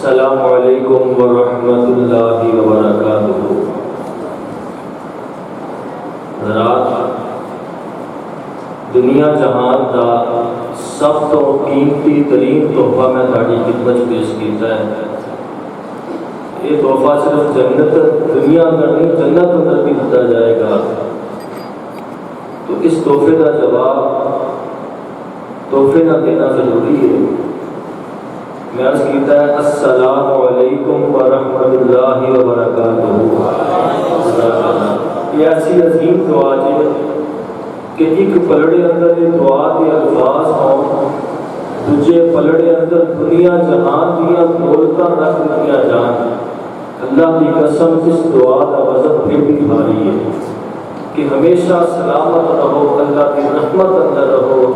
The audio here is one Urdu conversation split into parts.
السلام علیکم ورحمۃ اللہ وبرکاتہ۔ حضرات، دنیا جہان کا سب تو قیمتی ترین تحفہ میں تھوڑی خدمت پیش کیتا ہے۔ یہ تحفہ صرف جنت دنیا اندر نہیں، جنت اندر بھی دیا جائے گا۔ تو اس تحفے کا جواب تحفے نہ دینا ضروری ہے۔ میں عرض کیتا ہے السلام علیکم ورحمۃ اللہ وبرکاتہ۔ یہ ایسی عظیم دعا ہے کہ ایک پلڑے اندر یہ دعا کے الفاظ ہوں، دوجے پلڑے اندر دنیا جہان دیا دولتاں رکھ دیا جان۔ اللہ کی قسم اس دعا کا وزن پھر بھی بھاری ہے کہ ہمیشہ سلامت رہو، اللہ کی رحمت اندر رہو،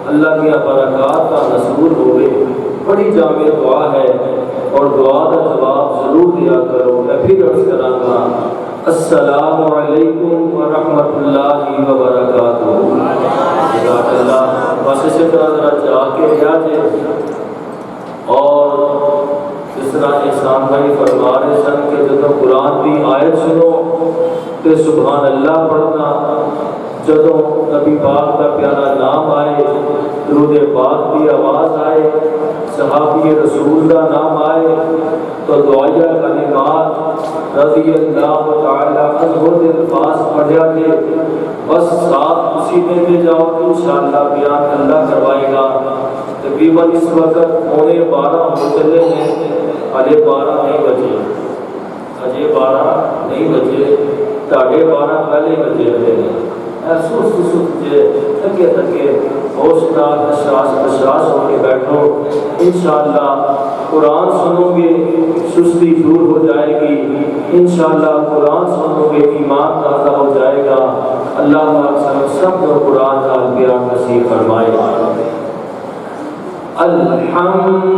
اللہ کی برکات کا نزول ہوئے۔ بڑی جامع دعا ہے اور دعا کا جواب ضرور دیا کرو۔ میں پھر عرض کراں گا السلام علیکم ورحمۃ اللہ وبرکاتہ۔ جزاک اللہ۔ بس اسی طرح ذرا جا کے رہا جے، اور جس طرح احسان بھائی فرما رہے سن کہ جب قرآن کی آیت سنو تو سبحان اللہ پڑھنا، جدو نبی پاک کا پیارا نام آئے، درود پاک کی آواز آئے، صحابی رسول کا نام آئے تو دعائیہ کلمات رضی اللہ تعالیٰ عنہ کے الفاظ پڑھا کے بس ساتھ اسی دن میں جاؤ تو انشاءاللہ بیان اللہ کروائے گا۔ تقریباً اس وقت 11:15 ہو چلے ہیں، اجے 12 نہیں بجے، اجے 12 نہیں بجے، 12:30 پہلے بجے ہوئے ہیں۔ سست جے تھکے تھکے ہوشناک حساس ہو کے بیٹھو، انشاءاللہ قرآن سنو گے سستی دور ہو جائے گی، انشاءاللہ قرآن سنو گے ایمان تازہ ہو جائے گا۔ اللہ پاک سب کو قرآن کا بیان نصیب فرمائے۔ الحمدللہ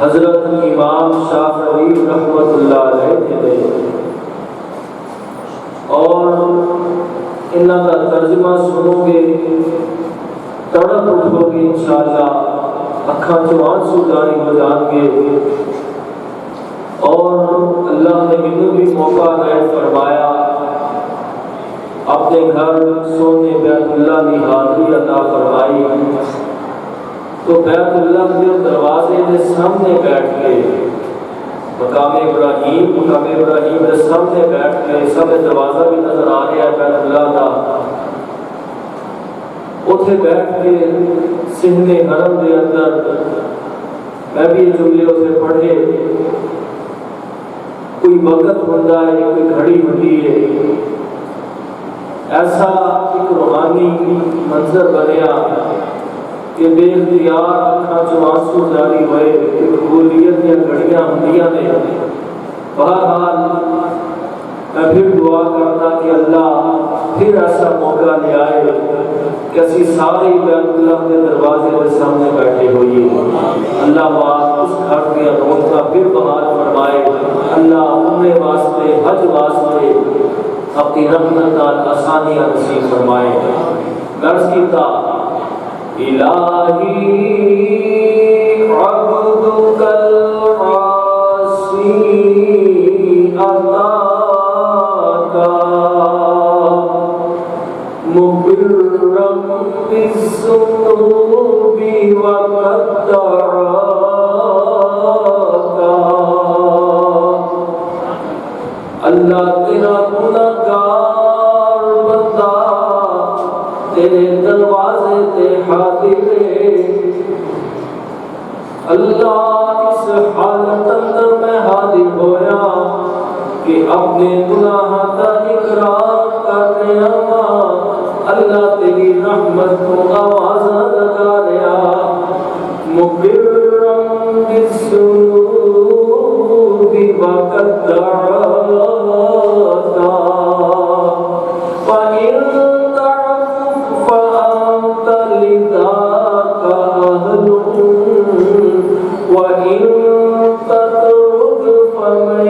حضرت امام شافعی رحمۃ اللہ علیہ تھے، اور انہوں کا ترجمہ سنو گے تڑپ اٹھو گے انشاءاللہ، اکھاں چوں آنسو جاری ہو جان گے۔ اور اللہ نے مینوں بھی موقع عطا فرمایا، اپنے گھر سونے بیت اللہ کی حاضری عطا فرمائی تو بیت اللہ کے دروازے کے سامنے بیٹھ کے مقام ابراہیم کے سامنے بیٹھ کے سامنے دروازہ بھی نظر آ رہا ہے بیت اللہ کا، اتنے بیٹھ کے صحن حرم کے اندر میں بھی یہ جملے اسے پڑھے، کوئی وقت ہوتا ہے کوئی گھڑی ہوتی ہے، ایسا ایک روحانی منظر بنیا کہ بے اختیار اکھاں چوں آنسو جاری ہوئے، قبولیت دیا گھڑیاں ہوندیاں نے۔ بہرحال میں پھر دعا کرنا کہ اللہ پھر ایسا موقع لے آئے کہ اسی سارے بیت اللہ کے دروازے کے سامنے بیٹھے ہوئیے، اللہ پاک اس گھر کے رونقاں پھر بحال فرمائے، اللہ عمرے واسطے حج واسطے اپنی رحمت نال آسانیاں نصیب فرمائے۔ غرض کیتا الہی عبدک العاصی اتاک مبرم بالذنوب وقد دعاک، اللہ تیرا گناہگار بندہ تیرے دروازے تے حاضر ہے، اللہ اس حالت اندر میں حاضر ہویا کہ اپنے گناہ کا اقرار کر رہا ہاں، اللہ تیری رحمت کو آواز لگا رہا، مقرم بالذنوب وقد دعاک، فإن تعفف فأنت لذاك أهل، وإن تترك فمن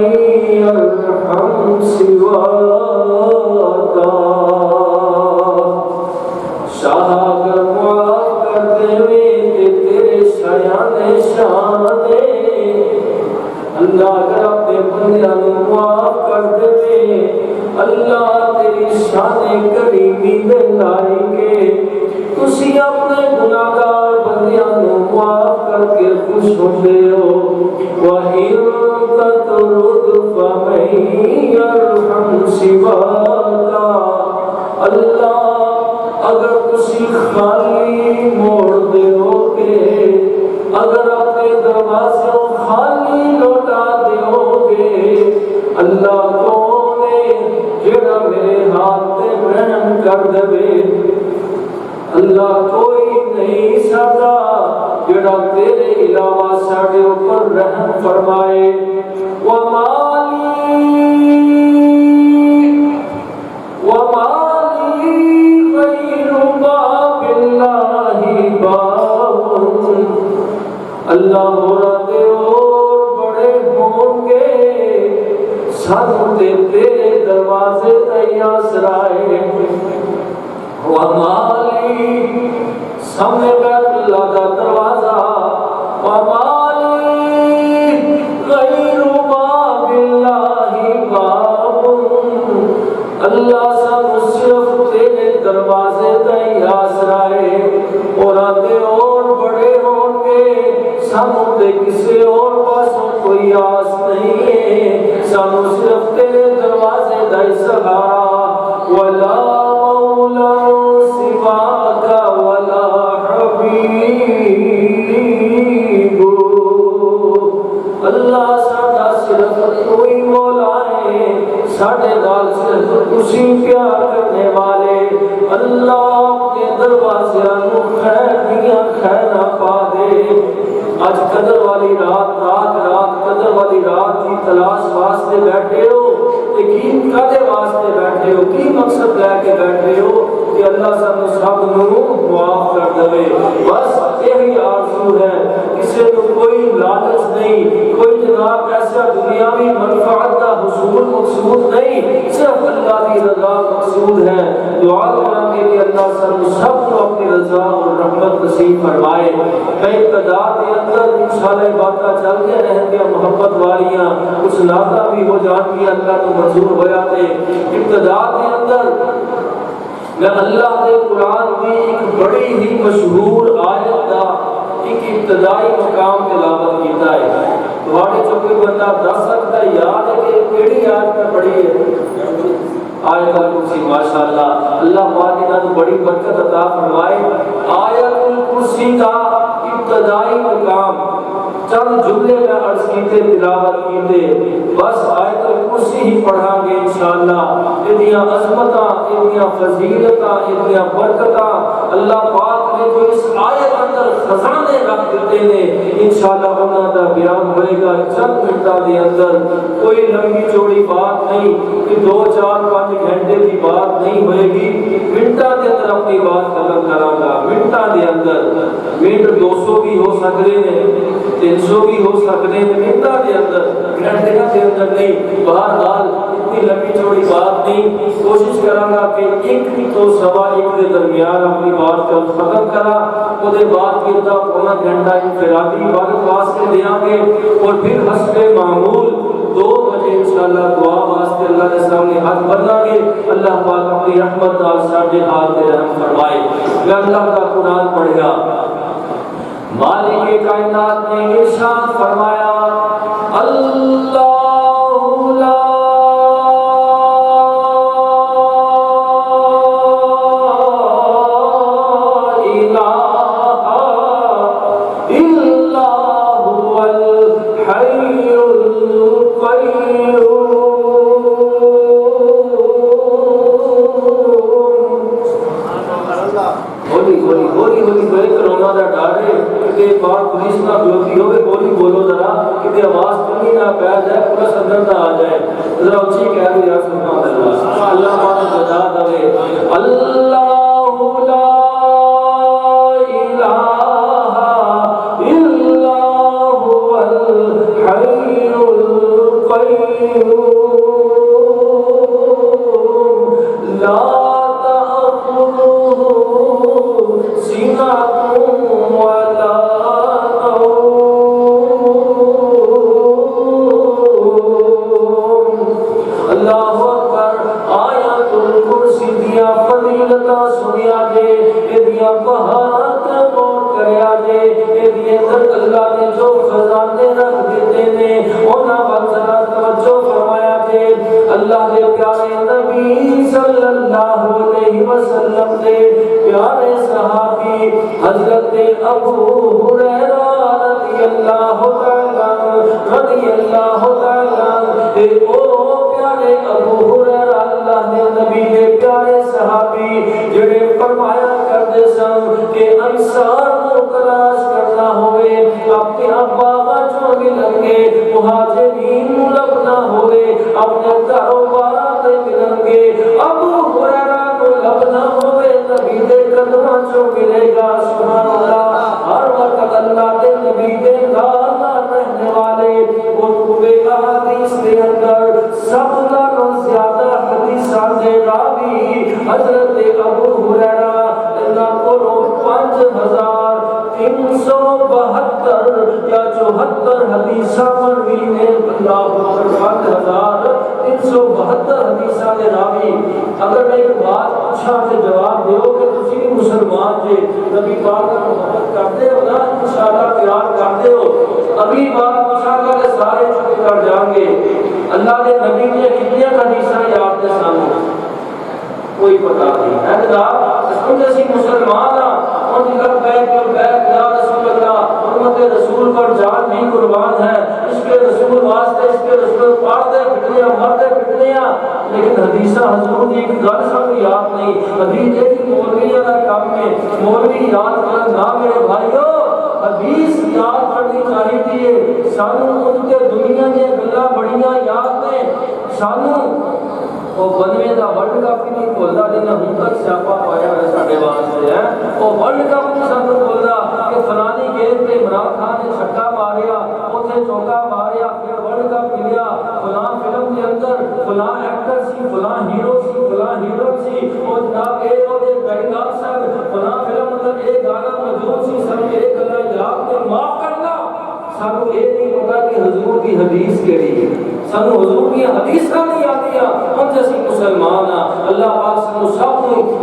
يرحم سواك، شاہ اگر معاف کر دے تیرے شایان شان اللہ، اگر اپنے بندیاں کو معاف کر دے اللہ تیری شان کریمی دے لائے، تسی اپنے گناہگار بندیاں کو معاف کر کے خوش ہوتے ہو، وَإِن تَتْرُكْ فَمَن يَرْحَمْ سِوَاكَ، اللہ اگر تسی خالی موڑ دے ہوگے، اگر اپنے دروازوں خالی لوٹا دے ہوگے، اللہ کون ہے جڑا میرے ہاتھ تے رحم کر دے، اللہ کوئی نہیں سکتا جڑا تیرے علاوہ ساڈے اوپر رحم فرمائے۔ وَمَالِي غَيْرُ بَابِ اللَّهِ بَابٌ، اللہ مرادے اور بڑے ہوں گے سانو تے تیرے دروازے تیا سرائے، وَمَالِي سامنے بیت اللہ کا دروازہ، وَمَالِي غَيْرُ بَابِ اللَّهِ بَابٌ، اللہ سانو صرف تیرے دروازے تئی آسرائے، اور آتے اور بڑے ہوں گے سانو تے کسی اور پاسوں کوئی آس نہیں ہے، سانو صرف تیرے دروازے تئی سہارا، وَلَا مَوْلًا سِوَاكَ وَلَا حَبِيبٌ، اللہ ساڈا صرف کوئی مولا ہے، ساڈے نال صرف تسی پیار کرنے والے، اللہ اپنے دروازیاں نوں خیر دیاں خیراں پا دے۔ آج قدر والی رات قدر والی رات کی تلاش واسطے بیٹھے ہو، یقین کدے واسطے بیٹھے ہو، کی مقصد لے کے بیٹھے ہو کہ اللہ سانو سب نوں معاف کر دے، بس یہی آرزو ہے، کسی کو کوئی لالچ نہیں، کوئی جناب ایسا دنیاوی منفعت کا حصول مقصود نہیں، صرف اللہ کی رضا مقصود ہے۔ دعا کریں گے کہ اللہ سب کو اپنی رضا اور رحمت نصیب فرمائے۔ میں ابتدا کے اندر انشاءاللہ باتیں چلتے رہیں گے محبت والیاں، کچھ نعتیں بھی ہو جان گی، اللہ تو منظور ہو جاتے۔ ابتدا کے اندر میں اللہ دے قرآن کی ایک بڑی ہی مشہور آیت کا ایک ابتدائی مقام تلاوت کیتا ہے. تھوڑے چ کوئی بندہ دس سکتا ہے یاد ہے کہ کیڑی آیت میں پڑھی ہے؟ آیت الکرسی. ماشاءاللہ اللہ پاک انہاں بڑی برکت عطا فرمائے. آیت الکرسی کا ابتدائی مقام چند جملے میں عرض کیتے تلاوت کیتے بس آیت الکرسی ہی پڑھا گے انشاءاللہ. اتنیاں عظمتاں اتنیاں فضیلتاں اتنیاں برکتاں اللہ پاک نے جو اس آیت اندر خزانے رکھ دیتے ہیں انشاءاللہ انہاں دا بیان ہوئے گا چند منٹاں دے اندر. کوئی لمبی چوڑی بات نہیں کہ 2 4 5 گھنٹے کی بات نہیں ہوئے گی. منٹاں دے اندر اپنی بات ختم کراں گا. منٹاں دے اندر منٹ 200 بھی ہو سکتے ہیں 300 بھی ہو سکتے ہیں منٹاں دے اندر گھنٹے دے اندر نہیں. بہرحال اتنی لمبی چوڑی بات نہیں. کوشش کراں گا کہ 1 تو 1.15 کے درمیان اپنی بات کو ختم کرا. اس کے بعد پھر پونا گھنٹہ انفرادی عبادت واسطے دیاں گے اور پھر حسب معمول 2 بجے انشاءاللہ دعا واسطے اللہ کے سامنے ہاتھ بڑھا گے. اللہ پاک اپنی رحمت نال ساڈے حال تے رحم فرمائے. میں اللہ کا قرآن پڑھیا. مالک کائنات نے ارشاد فرمایا اللہ لا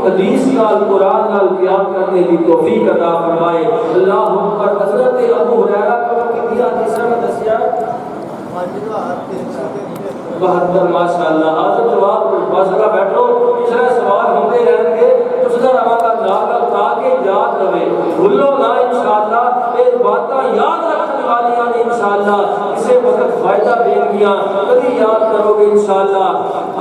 حدیث نال قرآن نال پیار کرنے کی توفیق عطا فرمائے۔ اللہ اکبر۔ حضرت ابو ہریرہ کو کتنی حدیثاں میں دسیا؟ 72 ماشاءاللہ۔ حاضر جواب ماشاءاللہ بیٹھو، پچھلے سوال ہوتے رہیں گے تو سدا رواں کا نال تاکہ یاد رہے، بھولو نہ انشاءاللہ۔ یہ باتاں یاد رکھنے والیاں نے انشاءاللہ کسی وقت فائدہ دیں گیاں، کبھی یاد کرو گے انشاءاللہ۔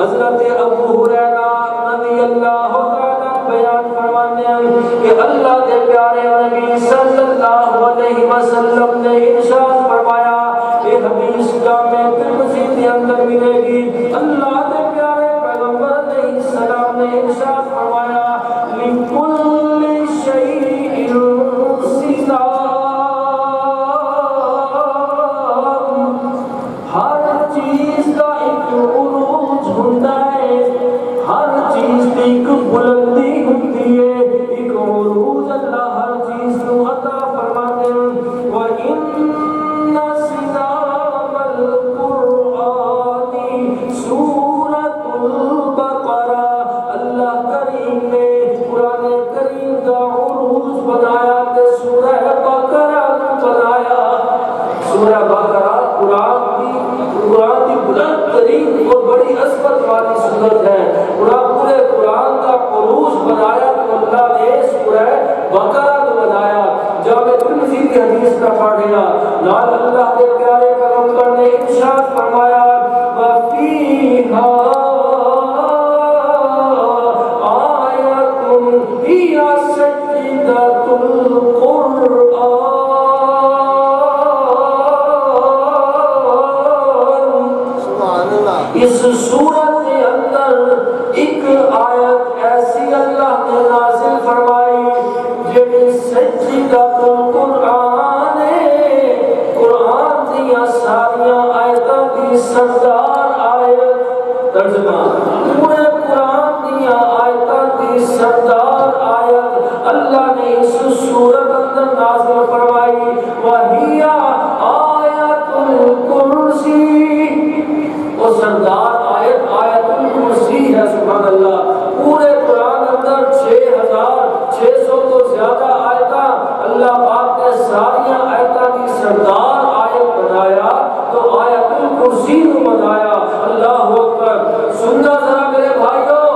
حضرت ابو ہریرہ رضی اللہ تعالیٰ بیان فرماتے ہیں کہ اللہ کے پیارے نبی صلی اللہ علیہ وسلم نے ارشاد فرمایا، یہ حدیث جامع ترمذی کے اندر ملے گی۔ اللہ کے پیارے پیغمبر علیہ السلام نے ارشاد فرمایا، لِكُلِّ شَيْءٍ صِدَاقٌ، ہر چیز کا ایک عروج ہوتا ہے، ہر چیز کی ایک بلندی ہوتی ہے، ایک عروج اللہ ہر چیز کو عطا فرماتے ہیں۔ وَإِنَّ صِدَاقَ الْقُرْآنِ سُورَةُ الْبَقَرَہ، اللہ کریم نے قرآن کریم کا عروج بنایا کہ سورہ بقرہ بنایا۔ سورہ بقرہ قرآن کی بلند ترین اور بڑی عظمت والی سورت ہے۔ پورے قرآن کا عروج بنایا تو اللہ نے سورہ بقرہ کو بنایا۔ جامع ترمذی کی حدیث کا پڑھنا نال اللہ کے پیارے پیغمبر نے ارشاد فرمایا، وَفِيهَا آیَةٌ هِیَ سَجْدَةُ الْقُرْآنِ، اس سورت کے اندر ایک آیت ایسی اللہ نے نازل فرمائی جڑی سجدۃ القرآن ہے، قرآن دیا ساریاں آیتاں دی سردار آیت۔ ترجمہ، پورے قرآن دیا آیتاں دی سردار آیت اللہ نے اس سورت اندر نازل فرمائی، وہی آیت الکرسی، وہ سردار آیت آیت الکرسی ہے۔ سبحان اللہ۔ پورے قرآن اندر 6600 تو زیادہ آیتاں اللہ پاک نے ساریاں آیتاں کی سردار آیت بنایا تو آیت الکرسی کو بنایا۔ اللہ اکبر۔ سننا ذرا میرے بھائیوں،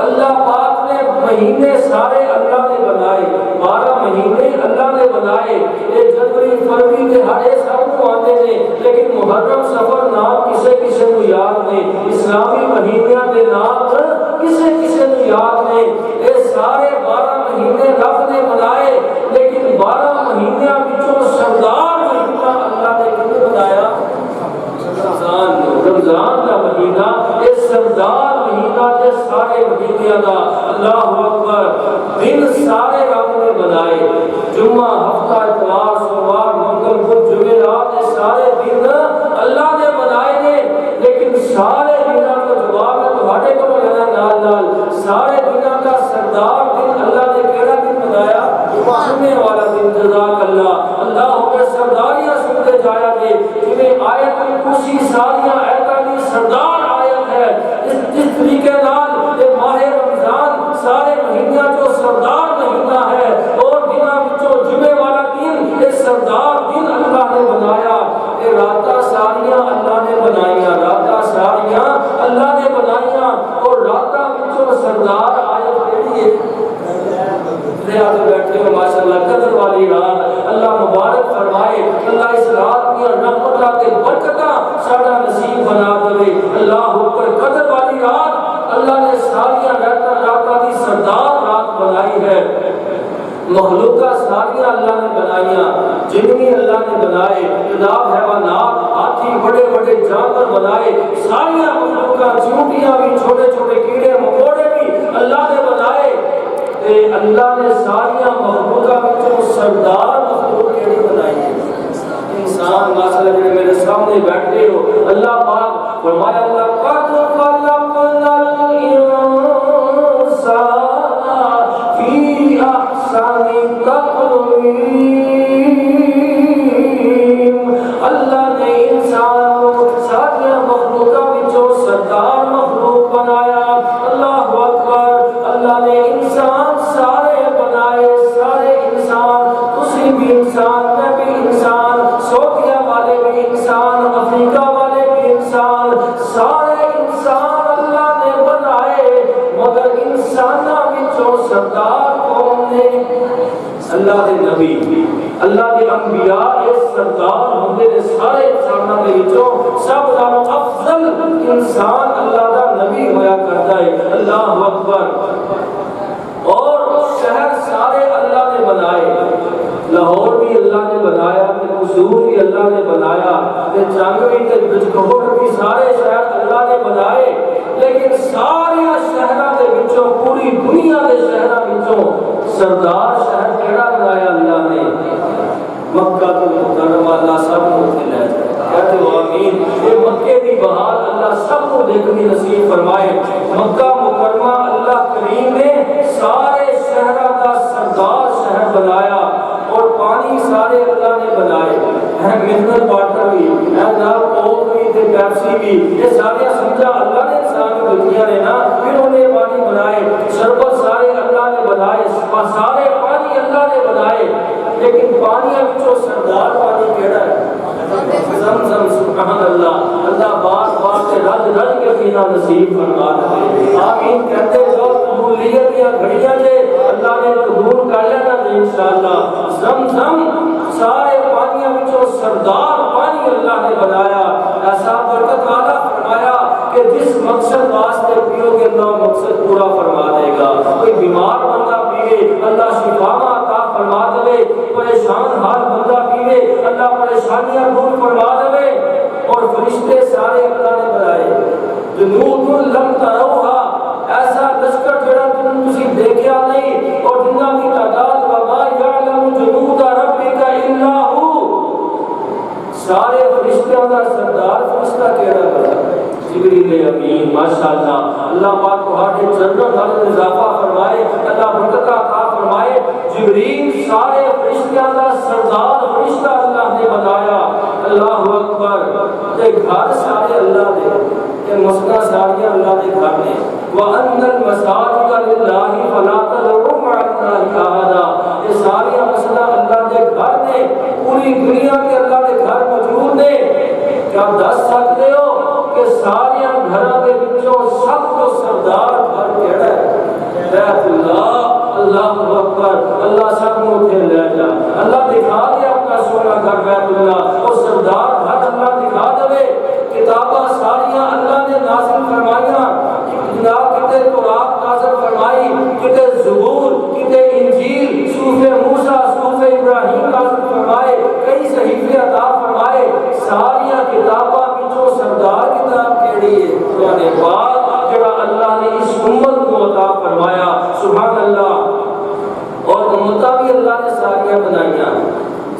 اللہ پاک نے مہینے سارے اللہ نے بنائے، 12 مہینے اللہ نے بنائے۔ یہ جنوری فروری کے ہڑے سب کو آتے ہیں، لیکن محرم صفر نام کسے کسے کو یاد نہیں، اسلامی مہینیاں دے نام کسے کسے کو یاد نہیں۔ یہ سارے 12 مہینے رب نے بنائے، لیکن 12 مہینیاں بچوں سردار مہینہ اللہ نے کیوں بنایا؟ رمضان کا مہینہ، یہ سردار مہینہ کے سارے مہینیاں دا۔ اللہ اکبر۔ دن سارے رب نے بنائے، جمعہ، ہفتہ، اتوار، سوموار، منگل، بدھ، جمعرات، یہ سارے دن اللہ نے بنائے نے، لیکن سارے دنوں کا جواب ہے تہاڈے کو لینا نال نال۔ سارے دنوں کا سردار دن اللہ نے کیڑا دن بنایا؟ جمعے والا دن۔ جزاک اللہ۔ اللہ کے سرداریاں سنتے جایا گے، جنہیں آیت الکرسی ساریاں آیتاں کی سردار آیت ہے۔ اس طریقے نال یہ ماہ رمضان سارے مہینہ جو سردار مہینہ ہے، اور دنوں جو جمعے والا دن یہ سردار دن اللہ نے بنایا۔ یہ راتاں ساریاں اللہ نے بنائیاں، راتاں ساریاں اللہ نے بنائیاں، اور راتاں جو سردار آیت کیڑی ہے؟ بیٹھے ہو ماشاءاللہ، قدر والی رات اللہ مبارک فرمائے۔ اللہ اس رات کی رحمتاں تے برکتاں ساڈا نصیب بنا دے۔ اللہ اوپر قدر والی رات اللہ نے ساریاں راتاں دی سردار رات بنائی ہے۔ مخلوقات ساریاں اللہ نے بنائیاں، جن بھی اللہ نے بنائے، جناب حیوانات، ہاتھی، بڑے بڑے جانور بنائے، ساریاں مخلوقات، چونٹیاں بھی، چھوٹے چھوٹے کیڑے مکوڑے بھی اللہ نے بنائے۔ اللہ نے ساریاں مخلوقات میں سردار مخلوق کیڑی بنائی ہے؟ انسان۔ ماشاءاللہ جڑے میرے سامنے بیٹھے ہو، اللہ پاک فرمایا، لقد خلقنا الانسان فی احسن تقویم۔ اللہ نے انسان کو ساریاں مخلوقات میں سردار مخلوق بنایا۔ اللہ اکبر۔ اللہ اللہ نے انسان سارے بنائے، سارے انسان، تسی بھی انسان، میں بھی انسان، سعودیہ والے بھی انسان، افریقہ والے بھی انسان، سارے انسان اللہ نے بنائے، مگر انساناں وچوں سردار کون نے؟ اللہ دے نبی، اللہ دے انبیاء اس سردار ہوندے نے سارے انساناں دے وچوں سب نالوں افضل انسان اللہ دا نبی ہویا کرتا ہے۔ اللہ اکبر۔ اور شہر سارے اللہ نے بنائے، لاہور بھی اللہ نے بنایا، قصور بھی اللہ نے بنایا، چنگ بھی تے بجکوٹ بھی، سارے شہر اللہ نے بنائے، لیکن سارے شہراں دے وچوں، پوری دنیا دے شہراں وچوں سردار شہر کیڑا بنایا اللہ نے؟ مکہ المکرمہ۔ اللہ سب کو اتنے لے جائے، کہتے ہو آمین۔ یہ مکے دی بہار اللہ سب کو دیکھنی نصیب فرمائے۔ مکہ مکرمہ اللہ کریم نے سارے شہراں دا سردار شہر بنایا، اور پانی سارے اللہ نے بنائے، ہے منرل واٹر بھی، ہے نال کوک بھی تے پیپسی بھی، یہ سارے سمجھا اللہ نے انسان کو دنیا نے نا، پھر انہیں پانی بنائے، شربت سارے اللہ نے بنائے، سارے پانی اللہ نے بنائے، لیکن پانیاں وچوں سردار پانی کیڑا ہے؟ زمزم۔ سبحان اللہ۔ اللہ بار بار سے رج رج کے پینا نصیب فرما دے، آمین کہتے جاؤ۔ قبولیت یا گھڑیاں جے اللہ نے قبول کر لینا انشاءاللہ۔ زمزم سارے پانیاں وچوں سردار پانی اللہ نے بنایا، ایسا برکت والا فرمایا کہ جس مقصد واسطے پیو گے اللہ مقصد پورا فرما دے گا۔ کوئی بیمار بندہ پیے اللہ شفا عطا فرما دے، پریشان حال بندہ پیے اللہ پریشانیاں دور فرما دے، اور فرشتے سارے اللہ نے بنائے، جنود لم تروہا، ایسا لشکر جڑا تسی دیکھا نہیں، اور جنہ کی تعداد وما یعلم جنود ربک الا ہو، سارے فرشتوں کا سردار فرشتہ کیڑا ہے؟ جبریل امین۔ ماشاءاللہ۔ اللہ پاک تہاڈے جنت نال اضافہ فرمائے، اللہ برکت عطا فرمائے۔ جبریل سارے فرشتوں کا سردار فرشتہ اللہ نے بنایا، اللہ اکبر۔ تے گھر سارے اللہ دے، تے مسجد سارے اللہ دے گھر نے، وَأَنَّ الْمَسَاجِدَ لِلَّهِ فَلَا تَدْعُوا مَعَ اللَّهِ أَحَدًا، یہ سارے مسجد اللہ دے گھر نے، پوری دنیا کے اللہ دے گھر موجود نے۔ کیا دس سکتے ہو کہ سارے گھراں دے وچوں سب تو سردار گھر کیڑا ہے؟ بیت اللہ۔ اللہ اکبر۔ اللہ سب کو اتنے لے جا، اللہ دکھا دے اپنا سونا گھر بیت اللہ، اور سردار گھر اللہ دکھا دے۔ کتاباں ساریاں اللہ نے نازل فرمائیاں، جناب کتے تورات نازل فرمائی، کتے زبور، کتے انجیل، صحف موسیٰ، صحف ابراہیم نازل فرمائے، کئی صحیفے عطا فرمائے، ساریاں کتاباں وچوں سردار کتاب کیڑی ہے؟ قرآن پاک، جڑا اللہ نے اس امت کو عطا فرمایا۔ سبحان اللہ۔ اور امتاں بھی اللہ نے ساریاں بنائیاں،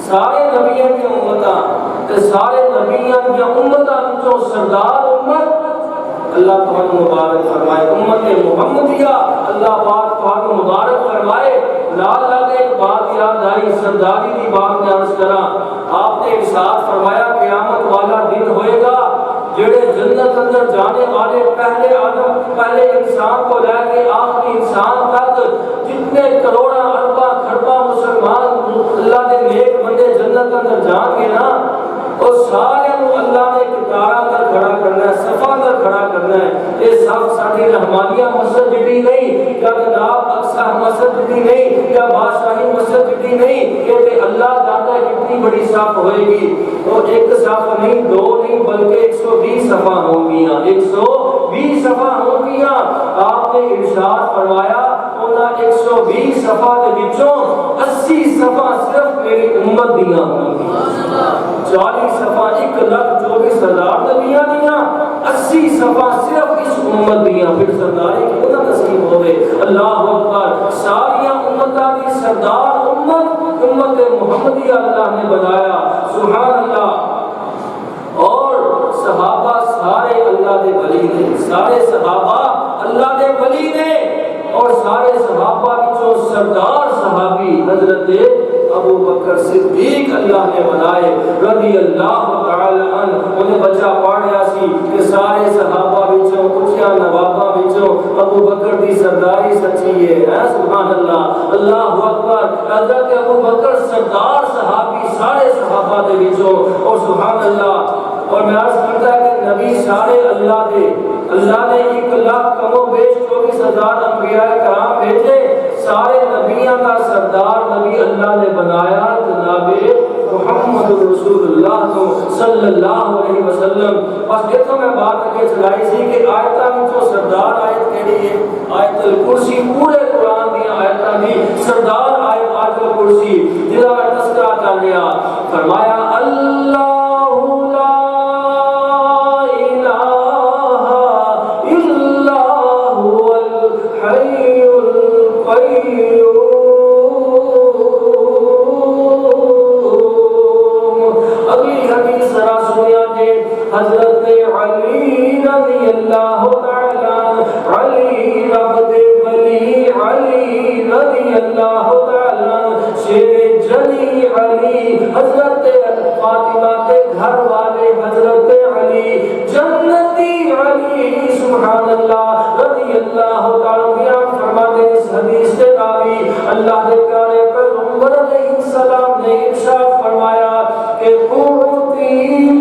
سارے نبیوں کی امتاں، تے سارے نبیوں کی امتاں وچوں سردار امت اللہ تمہیں مبارک فرمائے، امت محمدیہ اللہ پاک تمہیں مبارک فرمائے۔ لال لال ایک بات یاد آئی، سرداری کی بات میں عرض کرا، آپ نے ارشاد فرمایا قیامت والا دن ہوئے گا، جڑے جنت اندر جانے والے پہلے آدم، پہلے انسان کو لے کے آخری انسان تک جتنے کروڑا اربا کھربا مسلمان اللہ کے نیک بندے جنت اندر جان گے نا، اور سارے اللہ نے کتار اندر کھڑا کرنا ہے، صفا اندر کھڑا کرنا ہے۔ یہ سب ساری رحمانیہ مسجد بھی نہیں، یا جناب اقصی مسجد بھی نہیں، یا بادشاہی مسجد بھی نہیں، کہ اللہ جانتا ہے کتنی بڑی صف ہوئے گی۔ تو ایک صف نہیں، دو نہیں، بلکہ 120 صفا ہوں گیاں، 120 صفا ہوں گیاں۔ آپ نے ارشاد فرمایا انہاں 120 صفا دے وچوں 80 صفا صرف میری امت دیاں ہوں گی، 40 صفا 1,24,000 نبیاں دیاں، 80 صفا صرف اس امت دیاں۔ پھر سرداری کیوں نہ نصیب ہوئے؟ اللہ اکبر۔ ساریاں امتاں دی سردار امت، امت محمدیہ اللہ نے بنایا۔ سبحان اللہ۔ اور صحابہ سارے اللہ دے ولی نے، سارے صحابہ اللہ دے ولی نے، اور سارے صحابہ وچوں سردار صحابی حضرت ابو بکر صدیق اللہ نے بنائے رضی اللہ تعالی عنہ انہیں بچہ پڑھیا سی کہ سارے صحابہ وچوں اچھیاں نواباں وچوں ابو بکر دی سرداری سچی ہے سبحان اللہ اللہ اکبر حضرت ابو بکر سردار صحابی سارے صحابہ دے وچوں اور سبحان اللہ اور میں عرض کیتا کہ نبی سارے اللہ نے 1 لاکھ کم و بیش 24,000 انبیاء کرام بھیجے سارے نبیوں کا سردار نبی اللہ نے بنایا جناب محمد رسول اللہ صلی اللہ علیہ وسلم بس اتنا میں بات اگے چلائی سی کہ آیتاں وچوں سردار آیت کیڑی ہے آیت الکرسی پورے قرآن دی آیتاں دی سردار آیت الکرسی جدا میں تذکرہ کر لیا فرمایا اللہ حضرت علی رضی اللہ تعالی علی رب ولی علی رضی اللہ تعالی شیر جلی علی حضرت فاطمہ کے گھر والے حضرت علی جنتی علی سبحان اللہ رضی اللہ تعالی بیان فرماتے اس حدیث سے راوی اللہ کے پیارے پیغمبر علیہ السلام نے ارشاد فرمایا کہ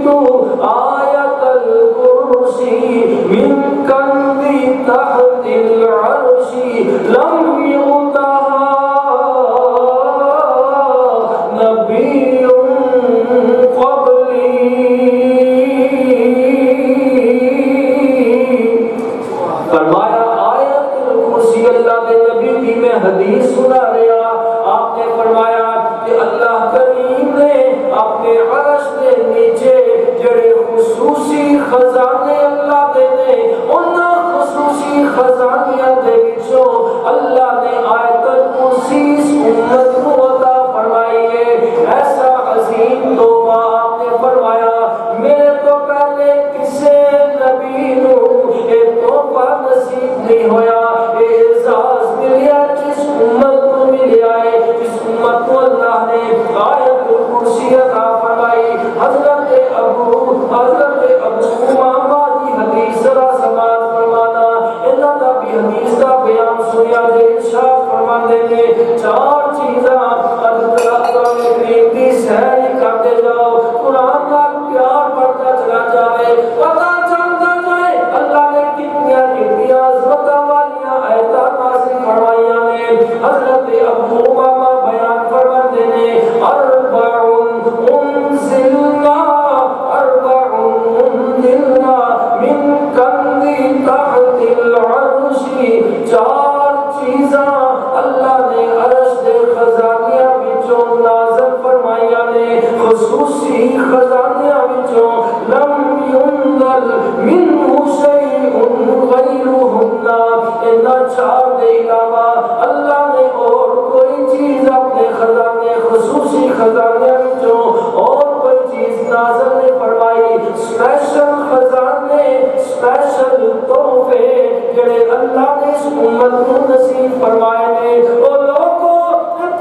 تو آیت الکرسی من کنزی تحت العرشی لم یعطها نبی قبلی فرمایا آیت الکرسی اللہ کے نبی کی میں حدیث سنا رہا آپ نے فرمایا کہ اللہ کریم نے اپنے عرش کے نیچے جڑے خصوصی خزانے اللہ دے نے انہاں خصوصی خزانیاں دے وچوں اللہ نے آیت الکرسی امت کو عطا فرمائی ہے ایسا عظیم تحفہ آپ نے فرمایا میرے تو پہلے کسے نبی نو یہ تحفہ نصیب نہیں ہویا یہ اعزاز ملیا جس امت کو ملیا ہے جس امت کو اللہ نے آیت الکرسی عطا فرمائی حضرت ابو امامہ دی حدیث را سماعت فرمانا انہاں دا بھی حدیث دا بیان سنیا دے ارشاد فرماندے نے 4 چیزاں حضرت کریم دی سیر کرتے جاؤ قرآن کا پیار بڑھتا چلا جائے پتہ چلتا جائے اللہ نے کتنی عظمت والیاں آیتاں نازل فرمائیاں نے حضرت ابو امامہ بیان فرماندے نے من کنزی تحت العرشی 4 چیزاں اللہ نے عرش دے خزانیاں وچوں نازل فرمائیاں نے خصوصی خزانیاں وچوں لم ينزل منہ شیء غیرہن انہاں 4 دے علاوہ اللہ نے اور کوئی چیز اپنے خزانے خصوصی خزانے وچوں اور کوئی چیز نازل نہیں فرمائی اسپیشل خزانے اسپیشل تحفے جڑے اللہ نے اس امت کو نصیب فرمائے نے وہ لوگوں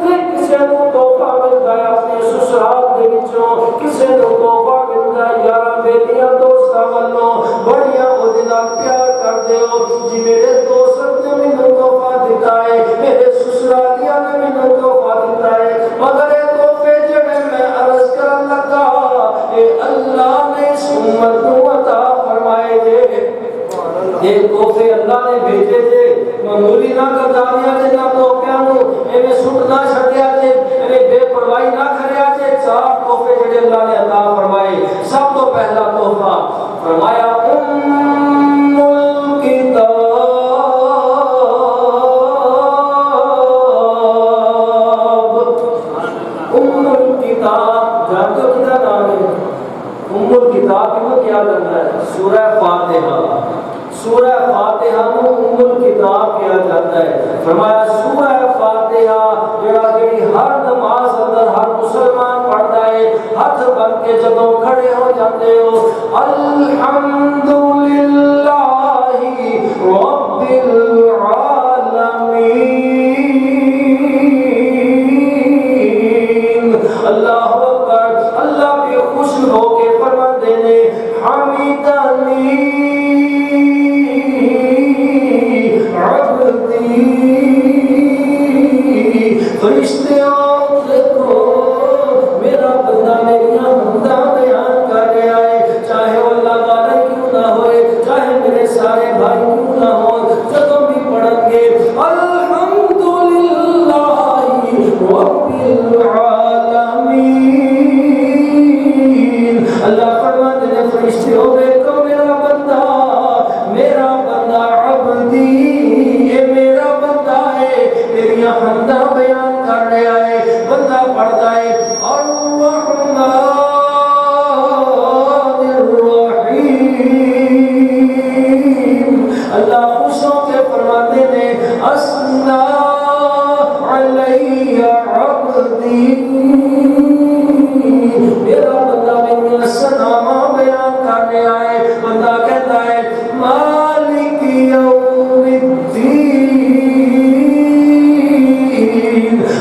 کسے نو تحفہ ملتا ہے اپنے سسرال دے وچوں کسے نو تحفہ ملتا ہے یار بیٹیاں دوستاں والوں بڑیاں او دے نال پیار کردے ہو جی میرے دوست نے مینوں تحفہ دتا ہے میرے سسرالیاں نے مینوں تحفہ دتا ہے مگر اے تحفے جڑے میں عرض کرن لگا اے اللہ نے اس امت کو عطا فرمائے دے یہ تحفے اللہ نے بھیجے تھے معمولی نہ کردانیاں دے نہ تحفیاں نو ایویں سٹ نہ چھڈیا تے ایویں بے پرواہی نہ کریا تے 4 تحفے جڑے اللہ نے عطا فرمائے سب تو پہلا تحفہ فرمایا ام الکتاب جانتے ہو کیا نام ہے ام الکتاب کو کیا کرنا ہے سورہ فاتحہ نو ام الکتاب حمدہ بیان کر رہا ہے، بندہ پڑھتا ہے الرحمن الرحیم، اللہ خوش ہو کے فرماتے ہیں اثنا علی عبدی، میرا بندہ میری ثنا بیان کر رہا ہے، بندہ کہتا ہے مالک یوم الدین،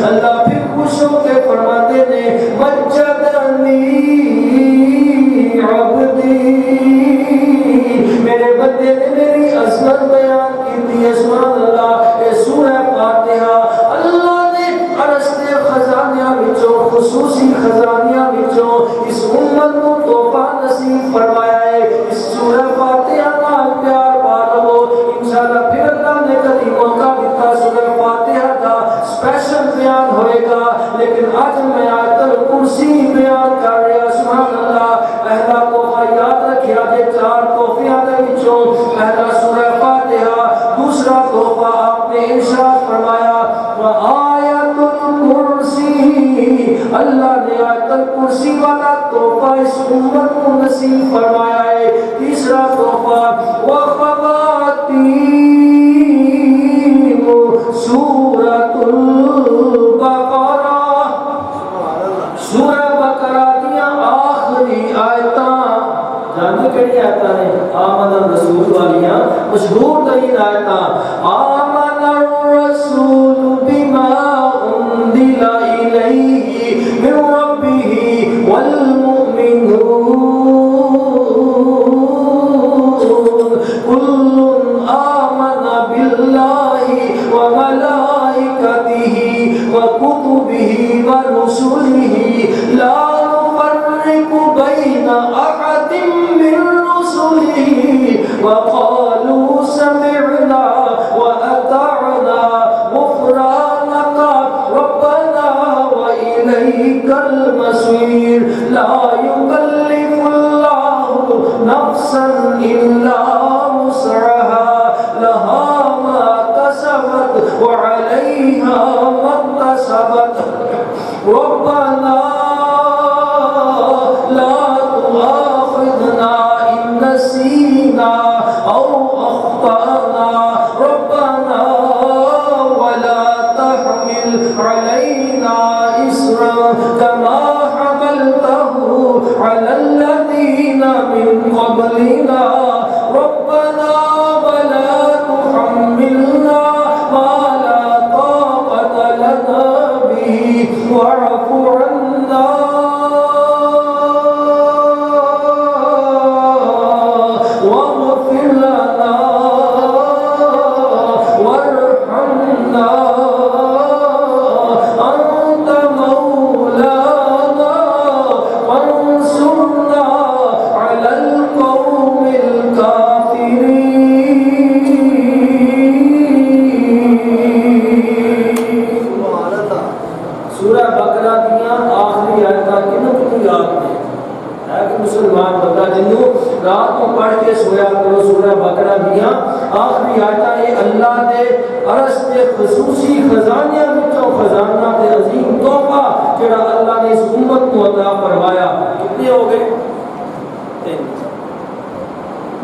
اللہ پھر خوش ہو کے فرماتے ہیں مجدنی عبدی، میرے بندے نے میری عظمت بیان کی تھی، سبحان اللہ۔ یہ سورہ فاتحہ اللہ نے عرش کے خزانیاں وچوں، خصوصی خزانیاں وچوں اس امت کو تحفہ نصیب فرمایا ہے، اس سورہ فاتحہ نال پیار پا لو انشاءاللہ۔ پھر اللہ نے کبھی موقع دیتا سورہ فاتحہ کا اسپیشل بیان ہوئے گا، لیکن آج میں آیت الکرسی بیان کر رہا، سبحان اللہ۔ پہلا تحفہ یاد رکھیا کہ 4 تحفیاں دے وچوں پہلا سورہ فاتحہ، دوسرا تحفہ آپ نے ارشاد فرمایا آیت الکرسی، اللہ نے آیت الکرسی والا تحفہ اس امت کو نصیب فرمایا ہے۔ تیسرا تحفہ وخواتیم سورۃ البقرہ، سورہ بقرہ دیا آخری آیتاں، جانتے کہڑی آیتاں نے؟ آمن الرسول والیاں مشہور ترین آیتاں، آمن الرسول بما انزل الیہ من ربہ والمؤمنون کل آمن باللہ وملائکتہ وکتبہ ورسلہ لا نفرق بین احد من رسلہ وقالوا سمعنا وأطعنا غفرانك ربنا وإليك المصير لا يكلف الله نفسا إلا وسعها لها ما كسبت وعليها ما اكتسبت ربنا لا تؤاخذنا إن نسينا أو أخطأنا ربنا ولا تحمل علينا إصرا كما حملته على الذين من قبلنا ربنا ولا تحملنا ما لا طاقة لنا به واعف عنا واغفر لنا وارحمنا أنت مولانا وانصرنا على القوم الكافرين۔ سورہ بقرہ دیا آخری آیتاں کنوں کو یاد ہے؟ ایک مسلمان بندہ جنوں رات کو پڑھ کے سویا کرو سورہ بقرہ دیا آخری آیتاں، یہ اللہ دے عرش دے خصوصی خزانیاں وچوں خزانہ تے عظیم تحفہ جڑا اللہ نے اس امت کو عطا فرمایا۔ کتنے ہو گئے؟ 3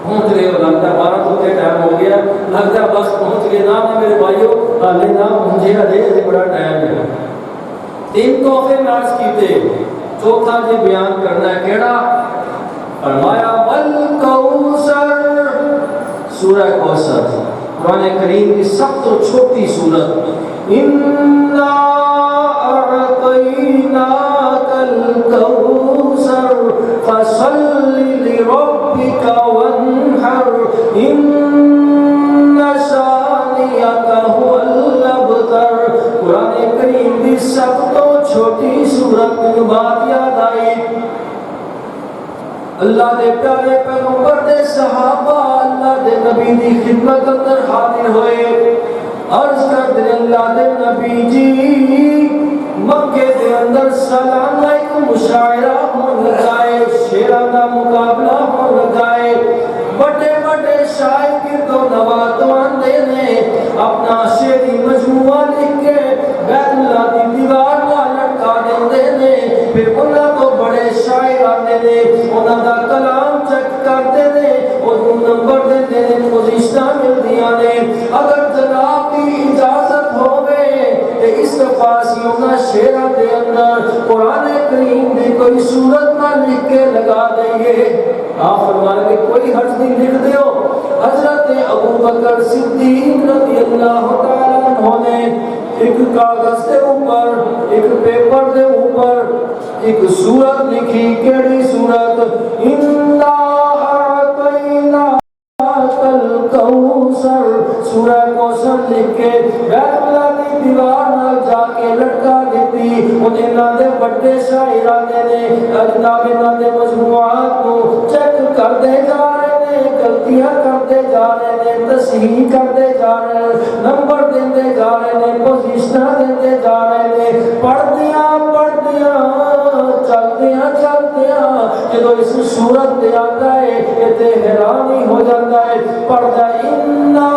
پہنچ گئے، لگتا ہے 12 ہوتے ٹائم ہو گیا، لگتا ہے بس پہنچ گئے نا میرے بھائیوں، حالے نہ پہنچے ادھے بڑا ٹائم ہے۔ 3 تحفے ناز کیتے، چوتھا جی بیان کرنا ہے کیڑا؟ فرمایا والکوثر، سورہ کوثر قرآن کریم کی سب تو چھوٹی سورت، انا اعطیناک الکوثر فصل لربک وانحر ان شانئک هو الابتر۔ قرآن کریم کی سب تو چھوٹی سورت میں بات یاد آئی، اللہ دے پیارے پیغمبر دے صحابہ اللہ دے نبی دی خدمت اندر حاضر ہوئے، عرض کر دے اللہ دے نبی جی مکے دے اندر سالانہ ایک مشاعرہ ہون لگائے، شیرانہ مقابلہ ہون لگائے، بڑے بڑے شاعر گرد و نوادوان دے نے اپنا شعری مجموعہ لکھ کے پاسیوں کا شیرہ دے اندر قرآن کریم دی کوئی صورت نہ لکھ کے لگا دئیے. آپ فرمانے کہ کوئی حرف نہیں لکھ دیو. حضرت ابو بکر صدیق رضی اللہ تعالیٰ عنہ نے ایک کاغذ کے اوپر ایک پیپر کے اوپر ایک سورت لکھی. کیڑی سورت؟ اِنَّا أَعْطَيْنَاكَ الْكَوْثَرَ. سورہ کوثر لکھ کے بیت اللہ کی دیوار نال جا کے لٹکا دیتی. انہاں دے بڑے شاعراں نے جناب انہاں دے مجموعات کو چیک کرتے جا رہے ہیں, غلطیاں کرتے جا رہے ہیں, تصحیح کرتے جا رہے ہیں, نمبر دیندے جا رہے ہیں, پوزیشن دیندے جا رہے ہیں. پڑھدیاں چلدیاں جدو اس صورت دے آتا ہے تے حیران ہی ہو جاتا ہے. پڑھدا اِنَّا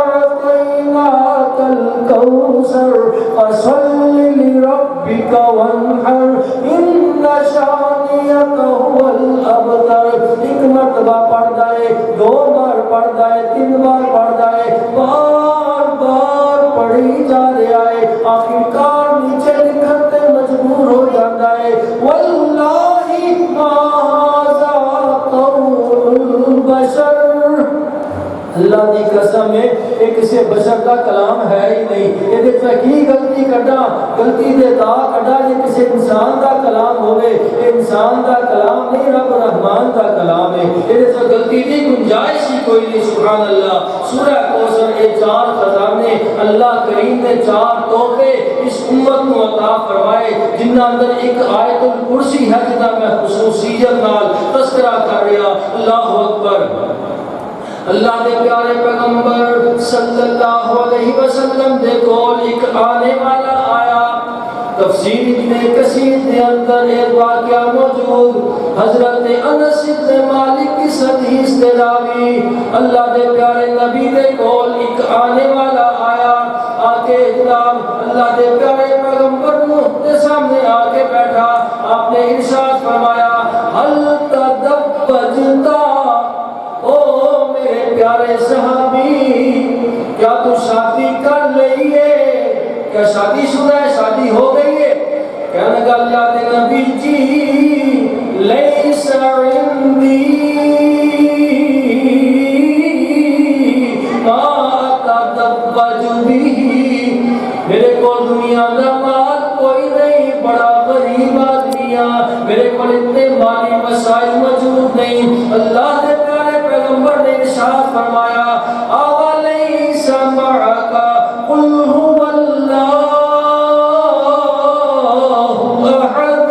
أَعْطَيْنَاكَ الْكَوْثَرَ فَصَلِّ لِرَبِّكَ وَانْحَرْ إِنَّ شَانِئَكَ هُوَ الْأَبْتَرُ. ایک مرتبہ پڑھدا ہے, دو بار پڑھدا ہے, تین بار پڑھدا ہے, بار بار پڑھی جا رہا ہے. آخرکار نیچے لکھن تے مجبور ہو جاتا ہے. وَاللَّهِ مَا هَذَا قَوْلُ الْبَشَرِ. اللہ دی قسم ہے یہ کسی بشر کا کلام ہے ہی نہیں. یہ دیکھتا کی غلطی کٹا, غلطی دے تا کٹا, یہ کسی انسان کا کلام ہوئے. یہ انسان کا کلام نہیں, رب رحمان کا کلام ہے. یہ دیکھتا غلطی دی گنجائش ہی کوئی نہیں. سبحان اللہ. سورہ کوثر یہ چار خزانے اللہ کریم نے چار تحفے اس امت کو عطا فرمائے, جنہ اندر ایک آیت الکرسی ہے جنہ میں خصوصیت نال تذکرہ کر رہا. اللہ اکبر. اللہ دے پیارے پیغمبر صلی اللہ علیہ وسلم دے کول ایک آنے والا آیا. تفسیر ابن کثیر دے اندر ایک واقعہ موجود. حضرت انس بن مالک کی حدیث دے راوی اللہ دے پیارے نبی دے کول ایک آنے والا آیا. آکے جناب اللہ دے پیارے پیغمبر کے سامنے آکے بیٹھا. آپ نے ارشاد فرمایا هل تدبجتا, او میرے پیارے صحابی کیا تو شادی کر لئی ہے؟ کیا شادی شدہ ہے, شادی ہو گئی ہے؟ کہنے لگا اللہ نبی جی لیس عندی ما اتدبج بھی. میرے کو دنیا کا مال کوئی نہیں, بڑا غریب آدمیاں, میرے کو اتنے مالی مسائل موجود نہیں. اللہ نے پیارے پیغمبر نے ارشاد فرمایا اَوَلَيْسَ مَعَكَ قُلْ هُوَ اللَّهُ أَحَدٌ.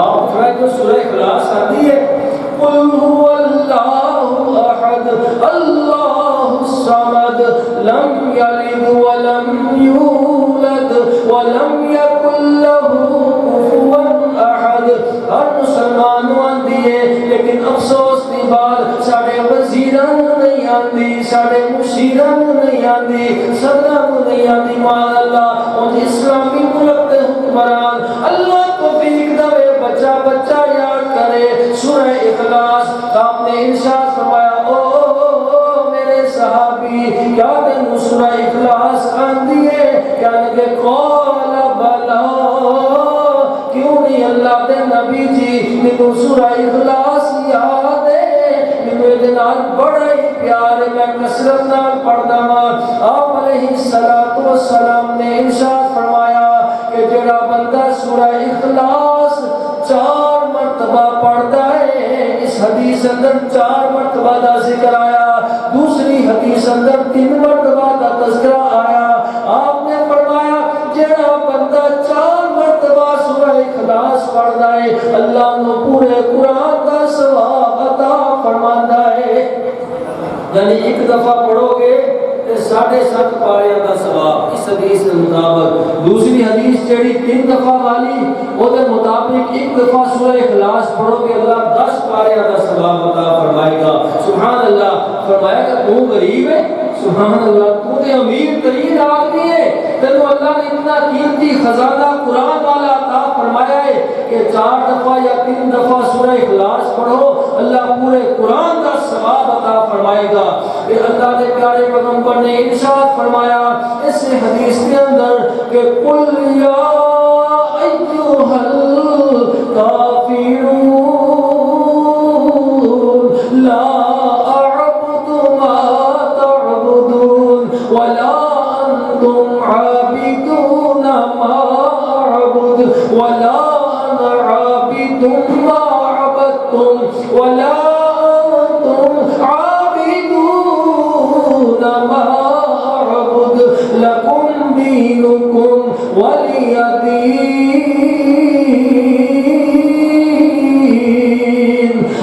آپ فرائض سورہ اخلاص آتی ہے قُلْ هُوَ اللَّهُ أَحَدٌ اللَّهُ الصَّمَدُ لَمْ يَلِدْ وَلَمْ يُولَدْ وَلَمْ يَكُنْ لَهُ كُفُوًا أَحَدٌ. ہر مسلمان آندی ہے, لیکن افسوس کی بات ساڑے وزیران نہیں آندی, ساڑے مشیران نہیں آندی, صدران نہیں آندی. مان اللہ ان اسلامی ملک کے حکمران اللہ توفیق دے بچہ یاد کرے. سورہ اخلاص آپ نے ارشاد فرمایا او میرے صحابی کیا تینوں سورہ اخلاص آندی ہے؟ کیا لگے قول بلا, کیوں نہیں اللہ دے نبی جی مینوں سورہ اخلاص یاد ہے, مینوں دے نال بڑا ہی پیار ہے, میں کثرت نال پڑھدا ہاں. آپ علیہ الصلوۃ والسلام نے ارشاد فرمایا کہ جڑا بندہ سورہ اخلاص 4 مرتبہ پڑھتا ہے, اس حدیث اندر 4 مرتبہ دا ذکر آیا, دوسری حدیث اندر 3 مرتبہ دا تذکرہ آیا. آپ نے فرمایا جڑا بندہ 4 مرتبہ سورہ اخلاص پڑھتا ہے اللہ نے پورے قرآن کا ثواب عطا فرماتا ہے. یعنی ایک دفعہ پڑھو گے 7.5 پاریاں کا ثواب اس حدیث کے مطابق. دوسری حدیث جڑی 3 دفعہ والی وہ دے مطابق ایک دفعہ سورہ اخلاص پڑھو گے اللہ 10 پاریاں کا ثواب عطا فرمائے گا. سبحان اللہ. فرمایا کہ تو غریب ہے, سبحان اللہ, تو تے امیر ترین آدمی ہے, تینوں اللہ نے اتنا قیمتی خزانہ قرآن والا عطا فرمایا ہے کہ 4 دفعہ یا 3 دفعہ سورہ اخلاص پڑھو اللہ پورے قرآن کا ثواب عطا فرمائے گا. یہ اللہ کے پیارے پیغمبر نے ارشاد فرمایا اس حدیث کے اندر کہ دینکم ولی دین۔